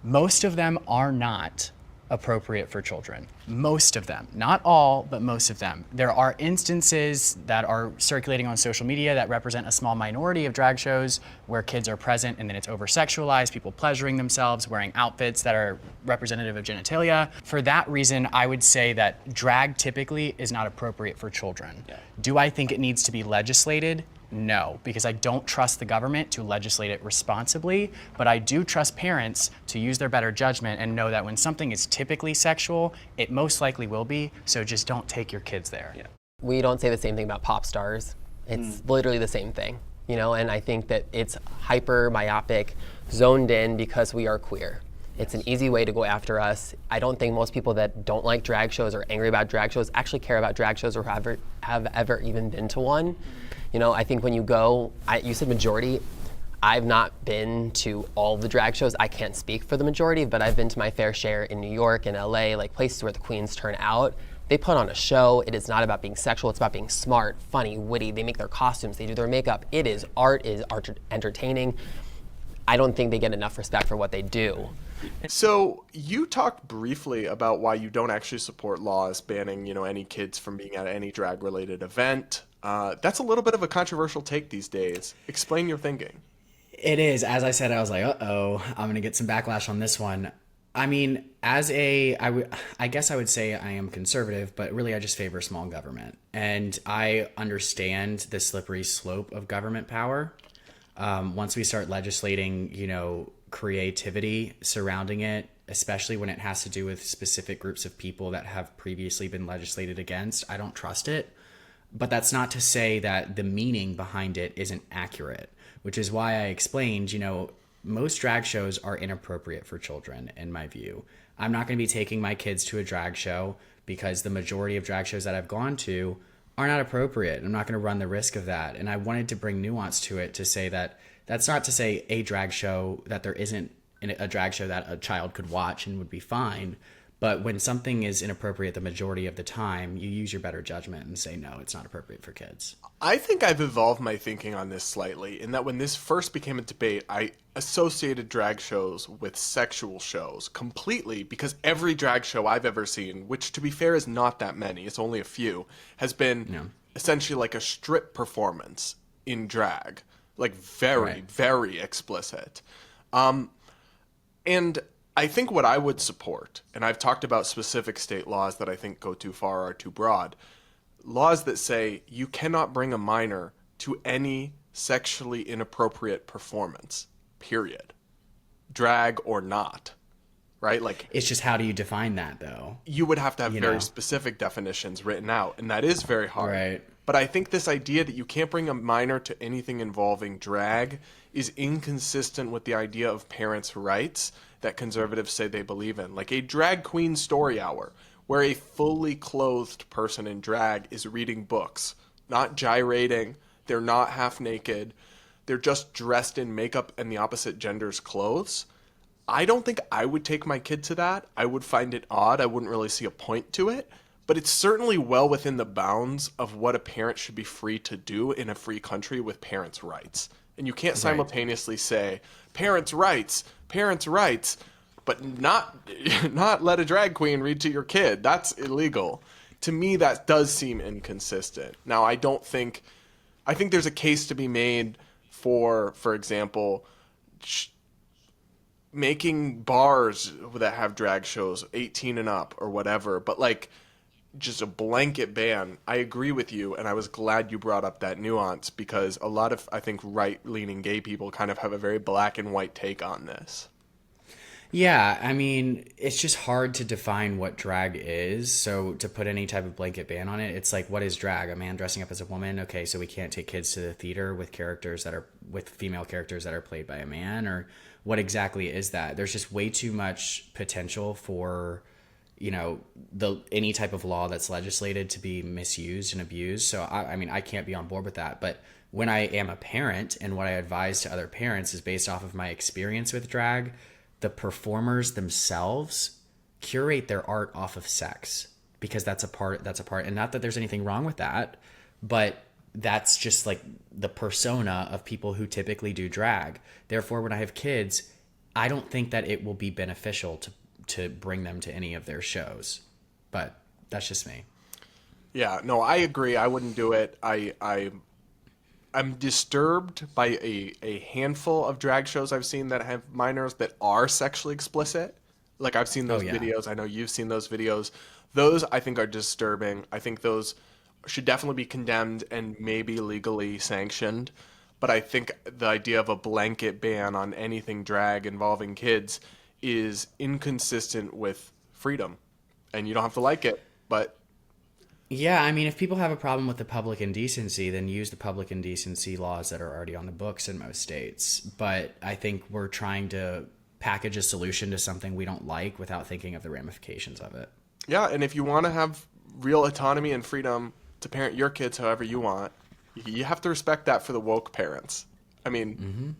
Speaker 9: Most of them are not appropriate for children. Most of them. Not all, but most of them. There are instances that are circulating on social media that represent a small minority of drag shows where kids are present and then it's over-sexualized, people pleasuring themselves, wearing outfits that are representative of genitalia. For that reason, I would say that drag typically is not appropriate for children. Yeah. Do I think it needs to be legislated? No, because I don't trust the government to legislate it responsibly, but I do trust parents to use their better judgment and know that when something is typically sexual, it most likely will be, so just don't take your kids there. Yeah.
Speaker 2: We don't say the same thing about pop stars. It's literally the same thing, you know, and I think that it's hyper myopic, zoned in because we are queer. It's an easy way to go after us. I don't think most people that don't like drag shows or angry about drag shows actually care about drag shows or have ever even been to one. You know, I think when you go, you said majority. I've not been to all the drag shows. I can't speak for the majority, but I've been to my fair share in New York and LA, like places where the queens turn out. They put on a show. It is not about being sexual. It's about being smart, funny, witty. They make their costumes. They do their makeup. It is art entertaining. I don't think they get enough respect for what they do.
Speaker 5: So you talked briefly about why you don't actually support laws banning, you know, any kids from being at any drag-related event. That's a little bit of a controversial take these days. Explain your thinking.
Speaker 6: It is. As I said, I was like, uh-oh, I'm going to get some backlash on this one. I mean, I guess I would say I am conservative, but really I just favor small government. And I understand the slippery slope of government power. Once we start legislating, you know, creativity surrounding it, especially when it has to do with specific groups of people that have previously been legislated against, I don't trust it. But that's not to say that the meaning behind it isn't accurate, which is why I explained, you know, most drag shows are inappropriate for children, in my view. I'm not going to be taking my kids to a drag show because the majority of drag shows that I've gone to are not appropriate. I'm not going to run the risk of that. And I wanted to bring nuance to it to say that that's not to say a drag show that there isn't a drag show that a child could watch and would be fine. But when something is inappropriate the majority of the time, you use your better judgment and say, no, it's not appropriate for kids.
Speaker 5: I think I've evolved my thinking on this slightly in that when this first became a debate, I associated drag shows with sexual shows completely because every drag show I've ever seen, which to be fair is not that many, it's only a few, has been essentially like a strip performance in drag. Like very explicit. And I think what I would support, and I've talked about specific state laws that I think go too far or are too broad, laws that say you cannot bring a minor to any sexually inappropriate performance, period. Drag or not, right? Like,
Speaker 6: it's just how do you define that, though?
Speaker 5: You would have to have very specific definitions written out, and that is very hard.
Speaker 6: Right.
Speaker 5: But I think this idea that you can't bring a minor to anything involving drag is inconsistent with the idea of parents' rights that conservatives say they believe in. Like a drag queen story hour, where a fully clothed person in drag is reading books, not gyrating, they're not half naked, they're just dressed in makeup and the opposite gender's clothes. I don't think I would take my kid to that. I would find it odd. I wouldn't really see a point to it. But it's certainly well within the bounds of what a parent should be free to do in a free country with parents' rights. And you can't simultaneously say, parents' rights, but not let a drag queen read to your kid. That's illegal. To me, that does seem inconsistent. Now, I think there's a case to be made for example, making bars that have drag shows 18 and up or whatever, but like just a blanket ban. I agree with you, and I was glad you brought up that nuance because a lot of, I think, right-leaning gay people kind of have a very black and white take on this.
Speaker 6: Yeah, I mean, it's just hard to define what drag is. So to put any type of blanket ban on it, it's like, what is drag? A man dressing up as a woman? Okay, so we can't take kids to the theater with female characters that are played by a man, or what exactly is that? There's just way too much potential for, any type of law that's legislated to be misused and abused. So I mean, I can't be on board with that. But when I am a parent, and what I advise to other parents is based off of my experience with drag, the performers themselves curate their art off of sex, because that's a part, and not that there's anything wrong with that, but that's just like the persona of people who typically do drag. Therefore, when I have kids, I don't think that it will be beneficial to bring them to any of their shows, but that's just me.
Speaker 5: Yeah, no, I agree. I wouldn't do it. I'm disturbed by a handful of drag shows I've seen that have minors that are sexually explicit. Like, I've seen those videos. I know you've seen those videos. Those, I think, are disturbing. I think those should definitely be condemned and maybe legally sanctioned. But I think the idea of a blanket ban on anything drag involving kids is inconsistent with freedom. And you don't have to like it, but...
Speaker 6: Yeah, I mean, if people have a problem with the public indecency, then use the public indecency laws that are already on the books in most states. But I think we're trying to package a solution to something we don't like without thinking of the ramifications of it.
Speaker 5: Yeah, and if you want to have real autonomy and freedom to parent your kids however you want, you have to respect that for the woke parents. I mean,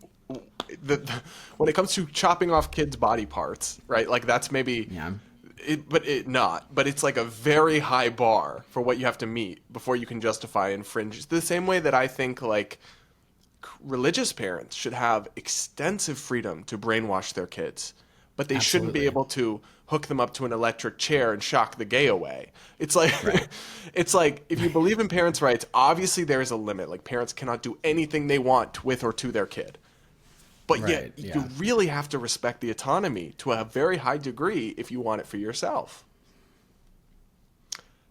Speaker 5: when it comes to chopping off kids' body parts, right? Like, that's maybe...
Speaker 6: Yeah.
Speaker 5: But it's like a very high bar for what you have to meet before you can justify infringe. The same way that I think, like, religious parents should have extensive freedom to brainwash their kids, but they shouldn't be able to hook them up to an electric chair and shock the gay away. It's like, it's like, if you believe in parents' rights, obviously there is a limit. Like, parents cannot do anything they want with or to their kid. But yet, you really have to respect the autonomy to a very high degree if you want it for yourself.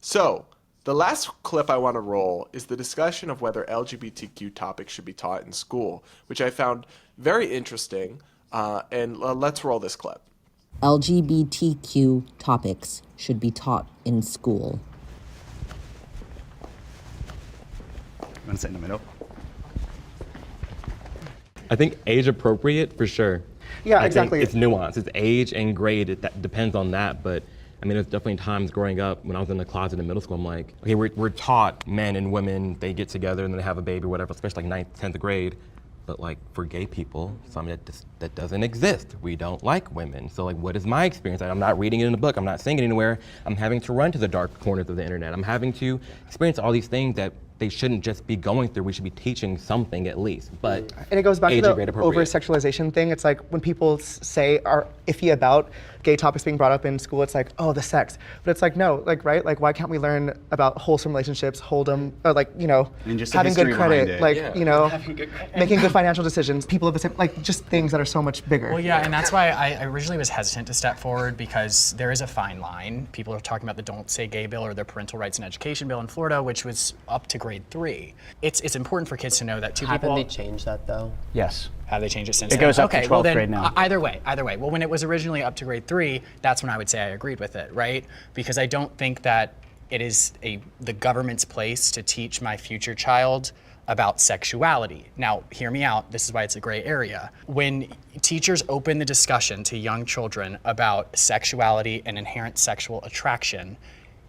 Speaker 5: So, the last clip I want to roll is the discussion of whether LGBTQ topics should be taught in school, which I found very interesting. And let's roll this clip.
Speaker 7: LGBTQ topics should be taught in school.
Speaker 4: You want to sit in the middle?
Speaker 10: I think age appropriate for sure.
Speaker 11: Yeah,
Speaker 10: I
Speaker 11: exactly.
Speaker 10: think it's nuanced. It's age and grade. That depends on that. But I mean, there's definitely times growing up when I was in the closet in middle school, I'm like, okay, we're taught men and women, they get together and then they have a baby or whatever, especially like 9th, 10th grade. But like for gay people, something that doesn't exist. We don't like women. So like, what is my experience? I'm not reading it in a book. I'm not seeing it anywhere. I'm having to run to the dark corners of the internet. I'm having to experience all these things that they shouldn't just be going through. We should be teaching something at least. But
Speaker 11: and it goes back to the
Speaker 10: over
Speaker 11: over-sexualization thing. It's like when people say are iffy about gay topics being brought up in school, it's like, oh, the sex. But it's like, no, like, right? Like, why can't we learn about wholesome relationships, or like,
Speaker 4: and just
Speaker 11: having good credit, like,
Speaker 6: Good
Speaker 11: making good financial decisions, people of the same, like, just things that are so much bigger.
Speaker 9: Well, yeah, and that's why I originally was hesitant to step forward, because there is a fine line. People are talking about the Don't Say Gay bill or the Parental Rights and Education bill in Florida, which was up to grade 3. It's important for kids to know that
Speaker 2: Haven't they changed that, though?
Speaker 3: Yes.
Speaker 9: Have they changed it since
Speaker 3: It
Speaker 9: then?
Speaker 3: goes up to
Speaker 9: okay,
Speaker 3: 12th
Speaker 9: well then,
Speaker 3: grade now.
Speaker 9: Either way. Well, when it was originally up to grade 3, that's when I would say I agreed with it, right? Because I don't think that it is the government's place to teach my future child about sexuality. Now, hear me out. This is why it's a gray area. When teachers open the discussion to young children about sexuality and inherent sexual attraction,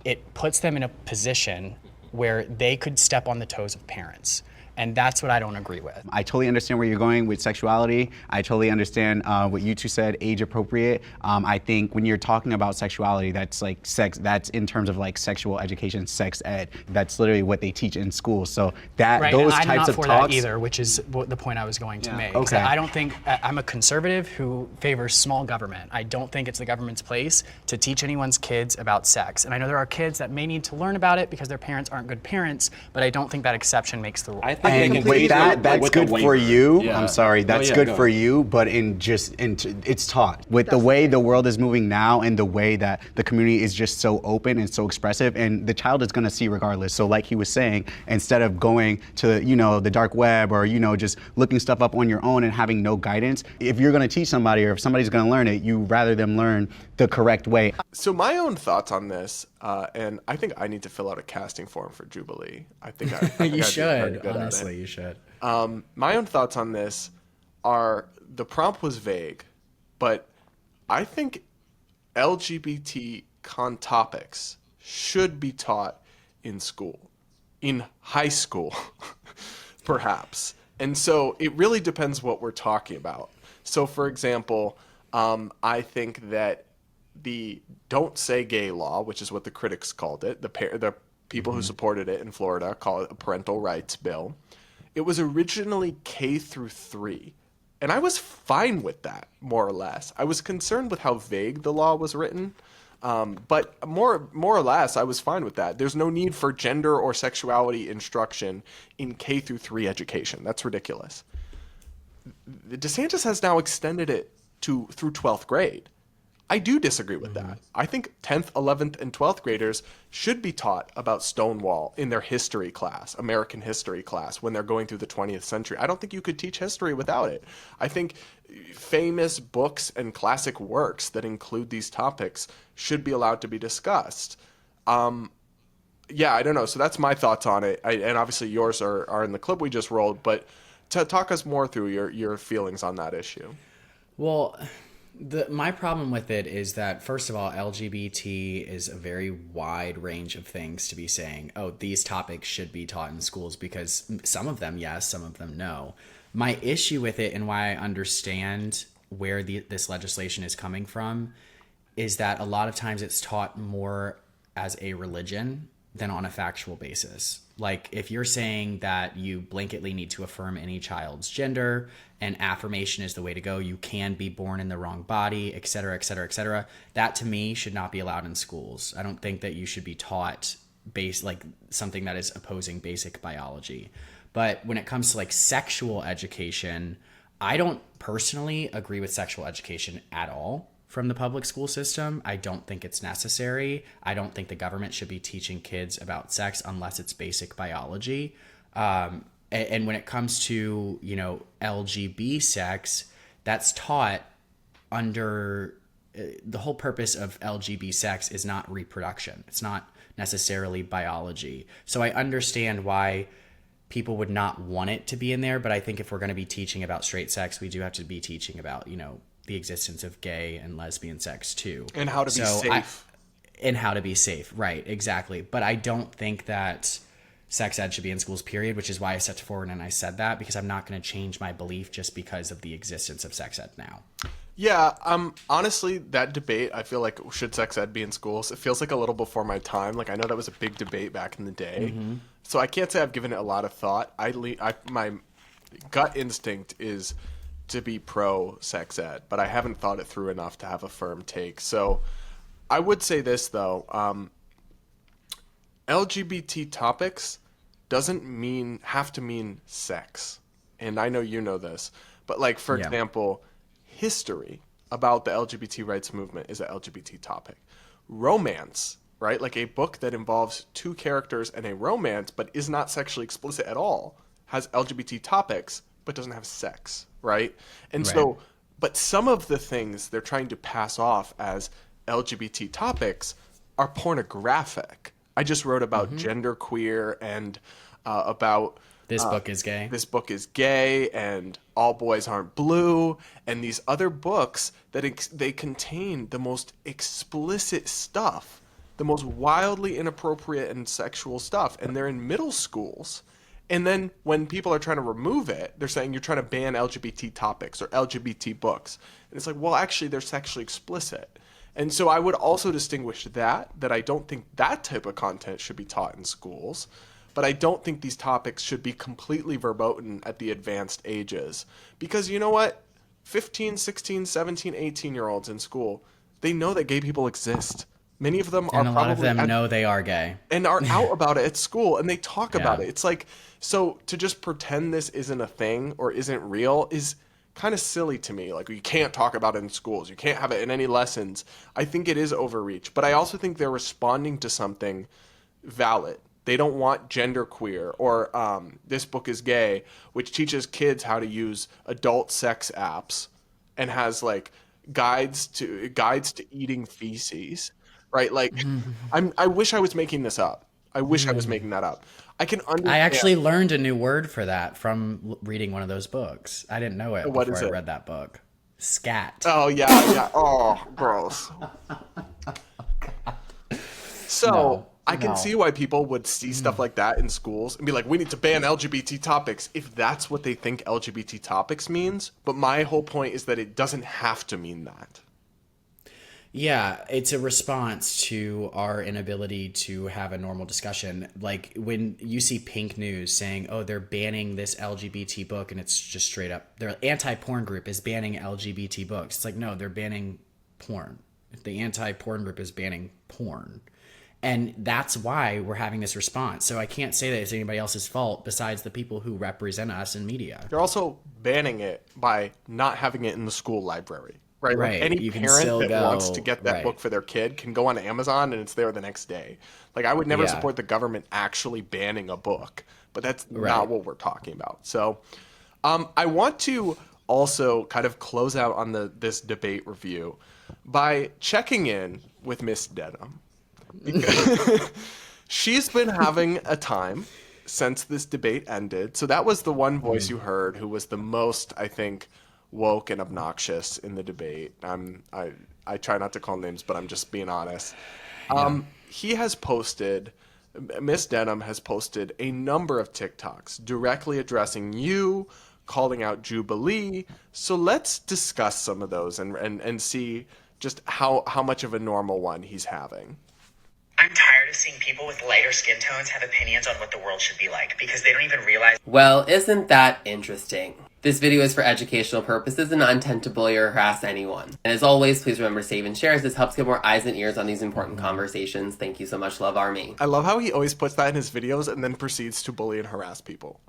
Speaker 9: it puts them in a position where they could step on the toes of parents. And that's what I don't agree with.
Speaker 4: I totally understand where you're going with sexuality. I totally understand what you two said, age appropriate. I think when you're talking about sexuality, that's like sex, that's in terms of like sexual education, sex ed. That's literally what they teach in school. So that
Speaker 9: right,
Speaker 4: those
Speaker 9: and
Speaker 4: types
Speaker 9: I'm not
Speaker 4: of
Speaker 9: for
Speaker 4: talks.
Speaker 9: that either, which is the point I was going to make.
Speaker 4: Okay.
Speaker 9: I don't think, I'm a conservative who favors small government. I don't think it's the government's place to teach anyone's kids about sex. And I know there are kids that may need to learn about it because their parents aren't good parents, but I don't think that exception makes the rule.
Speaker 4: And
Speaker 1: completely
Speaker 4: wait,
Speaker 1: different.
Speaker 4: that's
Speaker 3: With the
Speaker 4: good for
Speaker 3: waiver.
Speaker 4: you.
Speaker 3: Yeah.
Speaker 4: I'm sorry, that's
Speaker 3: yeah,
Speaker 4: good
Speaker 3: go
Speaker 4: for
Speaker 3: ahead.
Speaker 4: you, but it's taught. With the way the world is moving now and the way that the community is just so open and so expressive, and the child is gonna see regardless. So like he was saying, instead of going to, the dark web or, just looking stuff up on your own and having no guidance, if you're gonna teach somebody or if somebody's gonna learn it, you rather them learn the correct way.
Speaker 5: So my own thoughts on this, and I think I need to fill out a casting form for Jubilee. I think
Speaker 6: You
Speaker 5: I'd
Speaker 6: should,
Speaker 5: be very good at it.
Speaker 6: honestly, you should.
Speaker 5: My own thoughts on this are the prompt was vague, but I think LGBT topics should be taught in school, in high school, perhaps. And so it really depends what we're talking about. So, for example, I think that the Don't Say Gay law, which is what the critics called it, the people who supported it in Florida call it a parental rights bill. It was originally K through 3. And I was fine with that, more or less. I was concerned with how vague the law was written. But more or less, I was fine with that. There's no need for gender or sexuality instruction in K through 3 education. That's ridiculous. DeSantis has now extended it through 12th grade. I do disagree with that. I think 10th, 11th, and 12th graders should be taught about Stonewall in their history class, American history class, when they're going through the 20th century. I don't think you could teach history without it. I think famous books and classic works that include these topics should be allowed to be discussed. Yeah, I don't know. So that's my thoughts on it. And obviously yours are in the clip we just rolled, but to talk us more through your feelings on that issue.
Speaker 6: Well, my problem with it is that, first of all, LGBT is a very wide range of things to be saying, oh, these topics should be taught in schools, because some of them, yes, some of them, no. My issue with it, and why I understand where this legislation is coming from, is that a lot of times it's taught more as a religion than on a factual basis. Like, if you're saying that you blanketly need to affirm any child's gender and affirmation is the way to go, you can be born in the wrong body, et cetera, et cetera, et cetera, that to me should not be allowed in schools. I don't think that you should be taught like something that is opposing basic biology. But when it comes to like sexual education, I don't personally agree with sexual education at all from the public school system. I don't think it's necessary. I don't think the government should be teaching kids about sex unless it's basic biology. And when it comes to, LGB sex, that's taught under the whole purpose of LGB sex is not reproduction. It's not necessarily biology. So I understand why people would not want it to be in there. But I think if we're going to be teaching about straight sex, we do have to be teaching about, the existence of gay and lesbian sex too.
Speaker 5: And how to be safe.
Speaker 6: And how to be safe. Right, exactly. But I don't think that sex ed should be in schools, period, which is why I stepped forward and I said that, because I'm not going to change my belief just because of the existence of sex ed now.
Speaker 5: Yeah, honestly, that debate, I feel like, should sex ed be in schools? It feels like a little before my time. Like, I know that was a big debate back in the day. Mm-hmm. So I can't say I've given it a lot of thought. My gut instinct is to be pro sex ed, but I haven't thought it through enough to have a firm take. So I would say this, though. LGBT topics doesn't have to mean sex. And I know you know this, but like, for example, history about the LGBT rights movement is an LGBT topic. Romance, right? Like a book that involves two characters and a romance, but is not sexually explicit at all, has LGBT topics, but doesn't have sex, right? And so, but some of the things they're trying to pass off as LGBT topics are pornographic. I just wrote about genderqueer and about
Speaker 6: This book is gay.
Speaker 5: This book is gay, and All Boys Aren't Blue, and these other books that they contain the most explicit stuff, the most wildly inappropriate and sexual stuff, and they're in middle schools. And then when people are trying to remove it, they're saying you're trying to ban LGBT topics or LGBT books. And it's like, well, actually, they're sexually explicit. And so I would also distinguish that I don't think that type of content should be taught in schools. But I don't think these topics should be completely verboten at the advanced ages. Because you know what? 15, 16, 17, 18-year-olds in school, they know that gay people exist. Many of them are
Speaker 6: And a lot of
Speaker 5: probably
Speaker 6: them know they are gay.
Speaker 5: and are out about it at school, and they talk about
Speaker 6: Yeah.
Speaker 5: it. It's like, so to just pretend this isn't a thing or isn't real is kind of silly to me. Like, you can't talk about it in schools. You can't have it in any lessons. I think it is overreach, but I also think they're responding to something valid. They don't want genderqueer or this book is gay, which teaches kids how to use adult sex apps and has like guides to eating feces, right? Like, I wish I was making this up. I wish I was making that up. I can understand.
Speaker 6: I actually learned a new word for that from reading one of those books. I didn't know it
Speaker 5: What
Speaker 6: before
Speaker 5: is
Speaker 6: I
Speaker 5: it?
Speaker 6: read that book. Scat.
Speaker 5: Oh yeah, yeah. Oh, gross. So I can see why people would see stuff like that in schools and be like, we need to ban LGBT topics if that's what they think LGBT topics means. But my whole point is that it doesn't have to mean that.
Speaker 6: Yeah, it's a response to our inability to have a normal discussion. Like when you see Pink News saying, oh, they're banning this LGBT book, and it's just straight up, their anti-porn group is banning LGBT books. It's like, no, they're banning porn. The anti-porn group is banning porn. And that's why we're having this response. So I can't say that it's anybody else's fault besides the people who represent us in media.
Speaker 5: They're also banning it by not having it in the school library. Right. Like
Speaker 6: Right.
Speaker 5: any
Speaker 6: You can
Speaker 5: parent
Speaker 6: still
Speaker 5: that
Speaker 6: go-
Speaker 5: wants to get that
Speaker 6: right.
Speaker 5: book for their kid can go on Amazon and it's there the next day. Like, I would never
Speaker 6: Yeah.
Speaker 5: support the government actually banning a book, but that's
Speaker 6: Right.
Speaker 5: not what we're talking about. So I want to also kind of close out on this debate review by checking in with Miss Dedham. Because she's been having a time since this debate ended. So that was the one voice you heard who was the most, I think, woke and obnoxious in the debate. I try not to call names, but I'm just being honest. He has posted, Miss Denham has posted a number of TikToks directly addressing you, calling out Jubilee. So let's discuss some of those and see just how much of a normal one he's having.
Speaker 12: I'm tired of seeing people with lighter skin tones have opinions on what the world should be like because they don't even realize.
Speaker 2: Well, isn't that interesting? This video is for educational purposes and not intended to bully or harass anyone. And as always, please remember save and share as this helps get more eyes and ears on these important conversations. Thank you so much, Love Army.
Speaker 5: I love how he always puts that in his videos and then proceeds to bully and harass people.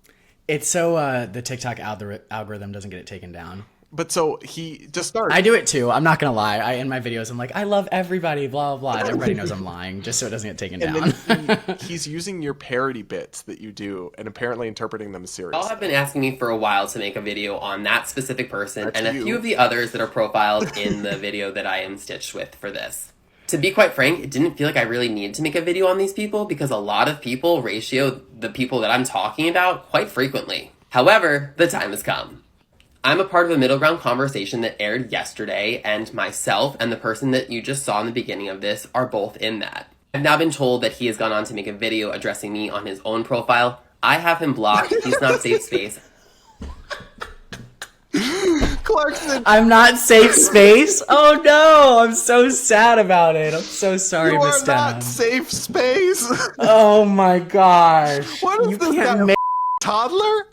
Speaker 6: It's so the TikTok algorithm doesn't get it taken down.
Speaker 5: But so he just started.
Speaker 6: I do it too. I'm not gonna lie. In my videos, I'm like, I love everybody, blah blah blah. And everybody knows I'm lying, just so it doesn't get taken down.
Speaker 5: Then he's using your parody bits that you do and apparently interpreting them seriously.
Speaker 2: Y'all have been asking me for a while to make a video on that specific person
Speaker 5: That's
Speaker 2: and a
Speaker 5: you.
Speaker 2: few of the others that are profiled in the video that I am stitched with for this. To be quite frank, it didn't feel like I really needed to make a video on these people because a lot of people ratio the people that I'm talking about quite frequently. However, the time has come. I'm a part of a middle ground conversation that aired yesterday, and myself and the person that you just saw in the beginning of this are both in that. I've now been told that he has gone on to make a video addressing me on his own profile. I have him blocked. He's not safe space.
Speaker 5: Clarkson,
Speaker 6: I'm not safe space. Oh no, I'm so sad about it. I'm so sorry,
Speaker 5: you
Speaker 6: Miss
Speaker 5: are not
Speaker 6: Denham.
Speaker 5: safe space.
Speaker 6: Oh my gosh.
Speaker 5: What is
Speaker 6: You
Speaker 5: this?
Speaker 6: can't
Speaker 5: That
Speaker 6: make-
Speaker 5: toddler?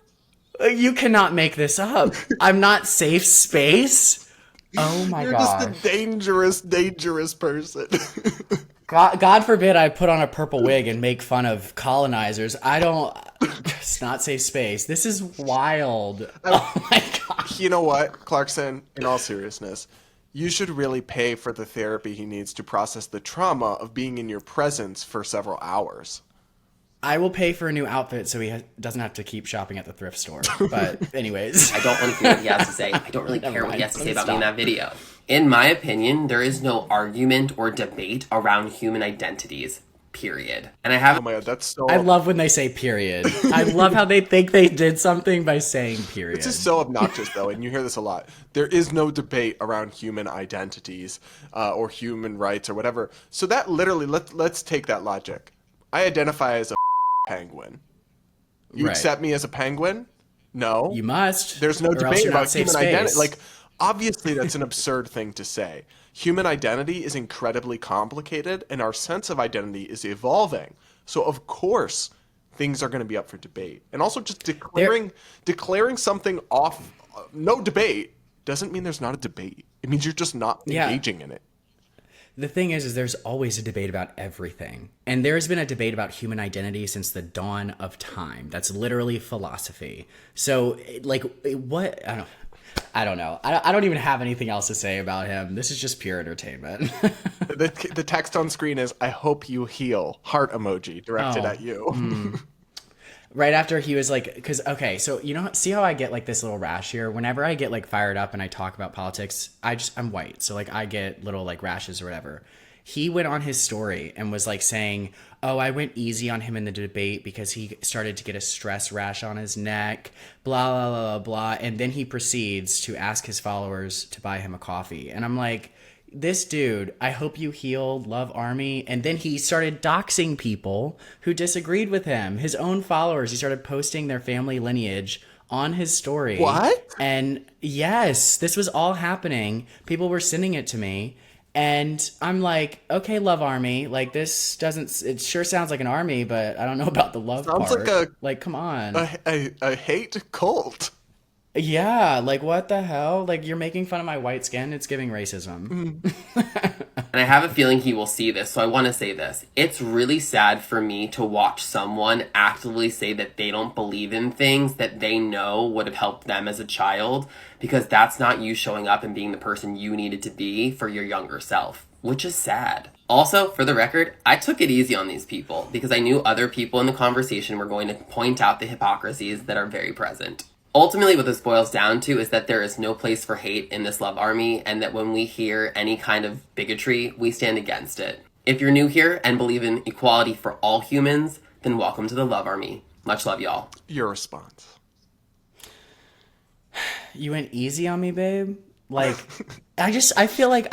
Speaker 6: You cannot make this up. I'm not safe space. Oh my
Speaker 5: You're
Speaker 6: gosh.
Speaker 5: just a dangerous person.
Speaker 6: God forbid I put on a purple wig and make fun of colonizers. It's not safe space. This is wild. Oh my gosh.
Speaker 5: You know what, Clarkson, in all seriousness, you should really pay for the therapy he needs to process the trauma of being in your presence for several hours.
Speaker 6: I will pay for a new outfit so he doesn't have to keep shopping at the thrift store. But anyways.
Speaker 2: I don't want to hear what he has to say. I don't really care what he has to say about me in that video. In my opinion, there is no argument or debate around human identities, period. And I have...
Speaker 5: Oh my god, that's so...
Speaker 6: I love when they say period. I love how they think they did something by saying period.
Speaker 5: This is so obnoxious, though, and you hear this a lot. There is no debate around human identities or human rights or whatever. So that literally, let's take that logic. I identify as a penguin. You
Speaker 6: Right.
Speaker 5: accept me as a penguin? No.
Speaker 6: You must.
Speaker 5: There's no
Speaker 6: or else
Speaker 5: debate
Speaker 6: you're not
Speaker 5: about
Speaker 6: safe
Speaker 5: human identity.
Speaker 6: space.
Speaker 5: Like, obviously, that's an absurd thing to say. Human identity is incredibly complicated, and our sense of identity is evolving. So, of course, things are going to be up for debate. And also, just declaring something off, no debate, doesn't mean there's not a debate. It means you're just not
Speaker 6: Yeah.
Speaker 5: engaging in it.
Speaker 6: The thing is there's always a debate about everything. And there's been a debate about human identity since the dawn of time. That's literally philosophy. So, like, what? I don't know. I don't even have anything else to say about him. This is just pure entertainment.
Speaker 5: The text on screen is, "I hope you heal," heart emoji directed at you.
Speaker 6: Right after he was like, because, okay, so, you know, see how I get like this little rash here? Whenever I get like fired up and I talk about politics, I'm white. So like I get little like rashes or whatever. He went on his story and was like saying, oh, I went easy on him in the debate because he started to get a stress rash on his neck, blah, blah, blah, blah, blah. And then he proceeds to ask his followers to buy him a coffee. And I'm like, this dude, I hope you heal, love Army. And then he started doxing people who disagreed with him, his own followers. He started posting their family lineage on his story.
Speaker 5: What?
Speaker 6: And yes, this was all happening. People were sending it to me. And I'm like, okay, love Army. Like, this doesn't, it sure sounds like an army, but I don't know about the love
Speaker 5: Sounds
Speaker 6: part. Like, come on.
Speaker 5: A hate cult.
Speaker 6: Yeah, like, what the hell? Like, you're making fun of my white skin? It's giving racism.
Speaker 2: And I have a feeling he will see this, so I want to say this. It's really sad for me to watch someone actively say that they don't believe in things that they know would have helped them as a child, because that's not you showing up and being the person you needed to be for your younger self, which is sad. Also, for the record, I took it easy on these people because I knew other people in the conversation were going to point out the hypocrisies that are very present. Ultimately, what this boils down to is that there is no place for hate in this love army, and that when we hear any kind of bigotry, we stand against it. If you're new here and believe in equality for all humans, then welcome to the love army. Much love, y'all.
Speaker 5: Your response.
Speaker 6: You went easy on me, babe? Like, I feel like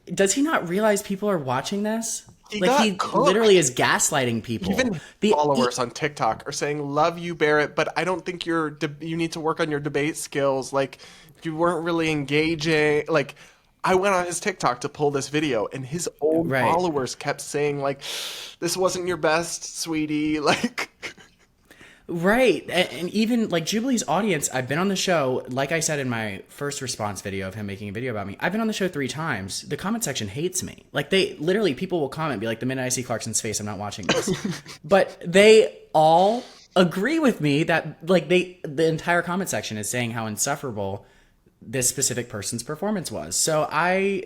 Speaker 6: does he not realize people are watching this?
Speaker 5: He
Speaker 6: literally is gaslighting people.
Speaker 5: Even followers on TikTok are saying, love you, Barrett, but I don't think you need to work on your debate skills. Like, you weren't really engaging. Like, I went on his TikTok to pull this video, and his old followers kept saying, like, this wasn't your best, sweetie. Like...
Speaker 6: Right. And even like Jubilee's audience, I've been on the show, like I said in my first response video of him making a video about me, I've been on the show 3 times. The comment section hates me. Like, they literally, people will comment, be like, the minute I see Clarkson's face, I'm not watching this. But they all agree with me that like the entire comment section is saying how insufferable this specific person's performance was. So I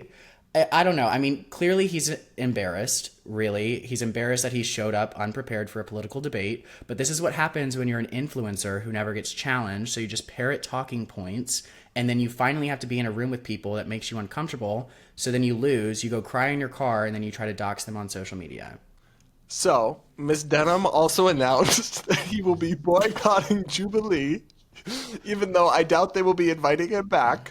Speaker 6: don't know. I mean, clearly he's embarrassed, really. He's embarrassed that he showed up unprepared for a political debate. But this is what happens when you're an influencer who never gets challenged. So you just parrot talking points, and then you finally have to be in a room with people that makes you uncomfortable. So then you lose, you go cry in your car, and then you try to dox them on social media.
Speaker 5: So, Ms. Denham also announced that he will be boycotting Jubilee, even though I doubt they will be inviting him back.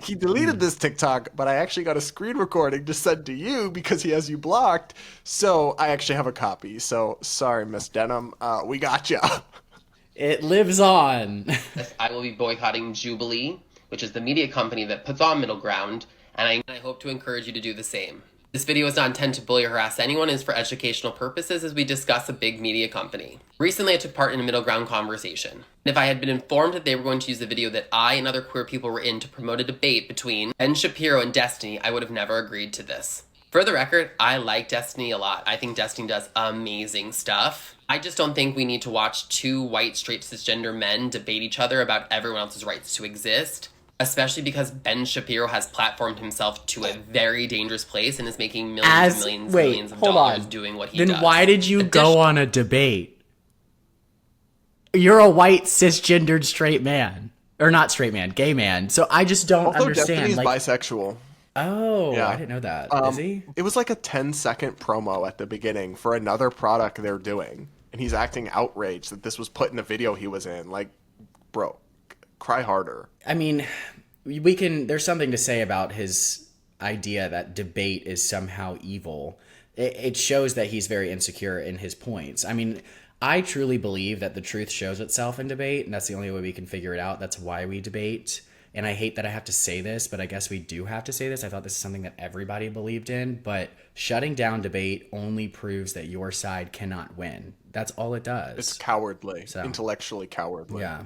Speaker 5: He deleted this TikTok, but I actually got a screen recording to send to you because he has you blocked. So I actually have a copy. So sorry, Miss Denham. We got ya.
Speaker 6: It lives on.
Speaker 2: I will be boycotting Jubilee, which is the media company that puts on Middle Ground, and I hope to encourage you to do the same. This video is not intended to bully or harass anyone. It is for educational purposes as we discuss a big media company. Recently, I took part in a middle ground conversation. If I had been informed that they were going to use the video that I and other queer people were in to promote a debate between Ben Shapiro and Destiny, I would have never agreed to this. For the record, I like Destiny a lot. I think Destiny does amazing stuff. I just don't think we need to watch 2 white, straight, cisgender men debate each other about everyone else's rights to exist. Especially because Ben Shapiro has platformed himself to a very dangerous place and is making millions of dollars doing what he does.
Speaker 6: Then why did you go on a debate? You're a white, cisgendered straight man. Or not straight man, gay man. So I just don't understand.
Speaker 5: Destiny's bisexual.
Speaker 6: Oh, yeah. I didn't know that. Is he?
Speaker 5: It was like a 10-second promo at the beginning for another product they're doing. And he's acting outraged that this was put in a video he was in. Like, bro. Cry harder.
Speaker 6: I mean, there's something to say about his idea that debate is somehow evil. It shows that he's very insecure in his points. I mean, I truly believe that the truth shows itself in debate, and that's the only way we can figure it out. That's why we debate. And I hate that I have to say this, but I guess we do have to say this. I thought this is something that everybody believed in, but shutting down debate only proves that your side cannot win. That's all it does.
Speaker 5: It's cowardly, intellectually cowardly.
Speaker 6: Yeah.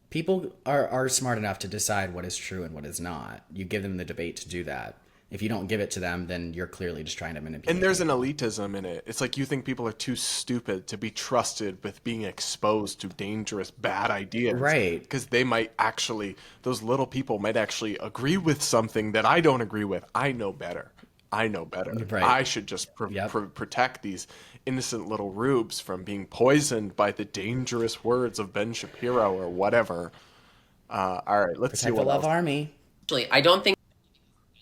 Speaker 6: People are smart enough to decide what is true and what is not. You give them the debate to do that. If you don't give it to them, then you're clearly just trying to manipulate.
Speaker 5: And there's an elitism in it. It's like you think people are too stupid to be trusted with being exposed to dangerous, bad ideas.
Speaker 6: Right.
Speaker 5: Because they might actually, those little people might actually agree with something that I don't agree with. I know better.
Speaker 6: Right.
Speaker 5: I should just protect these innocent little rubes from being poisoned by the dangerous words of Ben Shapiro or whatever. All right, let's see
Speaker 6: Protect
Speaker 5: what
Speaker 6: the Love
Speaker 5: else.
Speaker 6: Army.
Speaker 2: Actually, I don't think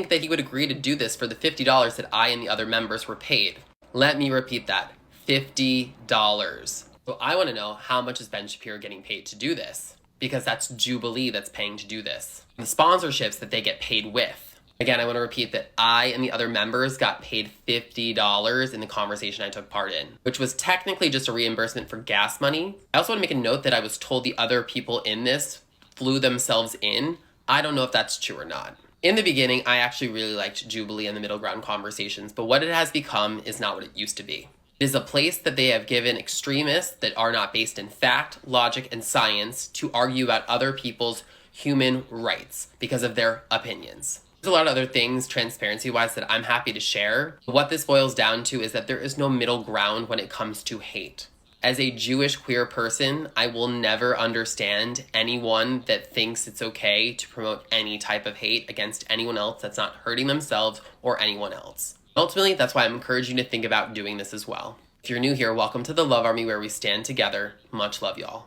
Speaker 2: that he would agree to do this for the $50 that I and the other members were paid. Let me repeat that. $50. So I want to know, how much is Ben Shapiro getting paid to do this? Because that's Jubilee that's paying to do this. The sponsorships that they get paid with. Again, I want to repeat that I and the other members got paid $50 in the conversation I took part in, which was technically just a reimbursement for gas money. I also want to make a note that I was told the other people in this flew themselves in. I don't know if that's true or not. In the beginning, I actually really liked Jubilee and the Middle Ground conversations, but what it has become is not what it used to be. It is a place that they have given extremists that are not based in fact, logic, and science to argue about other people's human rights because of their opinions. There's a lot of other things, transparency-wise, that I'm happy to share. What this boils down to is that there is no middle ground when it comes to hate. As a Jewish queer person, I will never understand anyone that thinks it's okay to promote any type of hate against anyone else that's not hurting themselves or anyone else. Ultimately, that's why I'm encouraging you to think about doing this as well. If you're new here, welcome to the Love Army, where we stand together. Much love, y'all.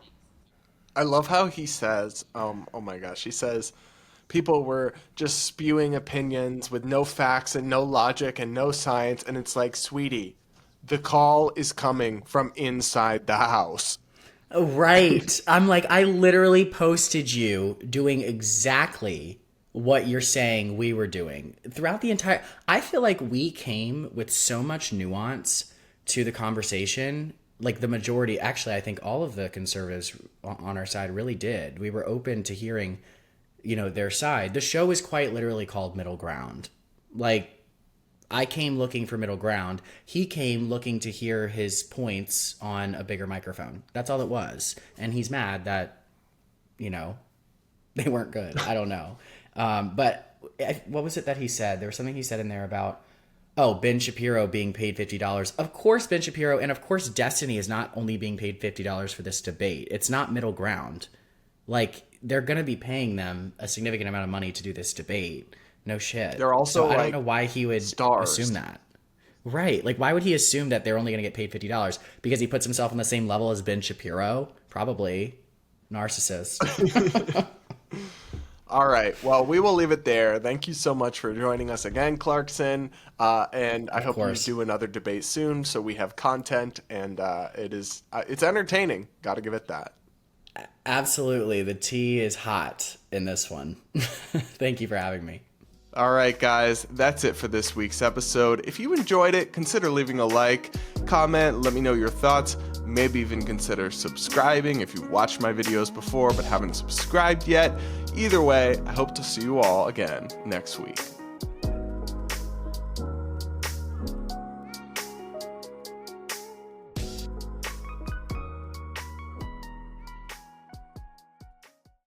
Speaker 5: I love how he says, oh my gosh, he says, people were just spewing opinions with no facts and no logic and no science. And it's like, sweetie, the call is coming from inside the house.
Speaker 6: Right. I'm like, I literally posted you doing exactly what you're saying we were doing throughout the entire. I feel like we came with so much nuance to the conversation. Like the majority, actually, I think all of the conservatives on our side really did. We were open to hearing, their side. The show is quite literally called Middle Ground. Like, I came looking for middle ground. He came looking to hear his points on a bigger microphone. That's all it was. And he's mad that, they weren't good. I don't know. But what was it that he said? There was something he said in there about, Ben Shapiro being paid $50. Of course, Ben Shapiro, and of course, Destiny is not only being paid $50 for this debate. It's not middle ground. Like, they're going to be paying them a significant amount of money to do this debate. No shit.
Speaker 5: They're also
Speaker 6: I don't know why he would
Speaker 5: stars.
Speaker 6: assume that. Right. Like, why would he assume that they're only going to get paid $50? Because he puts himself on the same level as Ben Shapiro? Probably. Narcissist.
Speaker 5: All right. Well, we will leave it there. Thank you so much for joining us again, Clarkson. And I hope we do another debate soon so we have content. And it's entertaining. Got to give it that.
Speaker 6: Absolutely. The tea is hot in this one. Thank you for having me.
Speaker 5: All right, guys, that's it for this week's episode. If you enjoyed it, consider leaving a like, comment, let me know your thoughts, maybe even consider subscribing if you've watched my videos before but haven't subscribed yet. Either way, I hope to see you all again next week.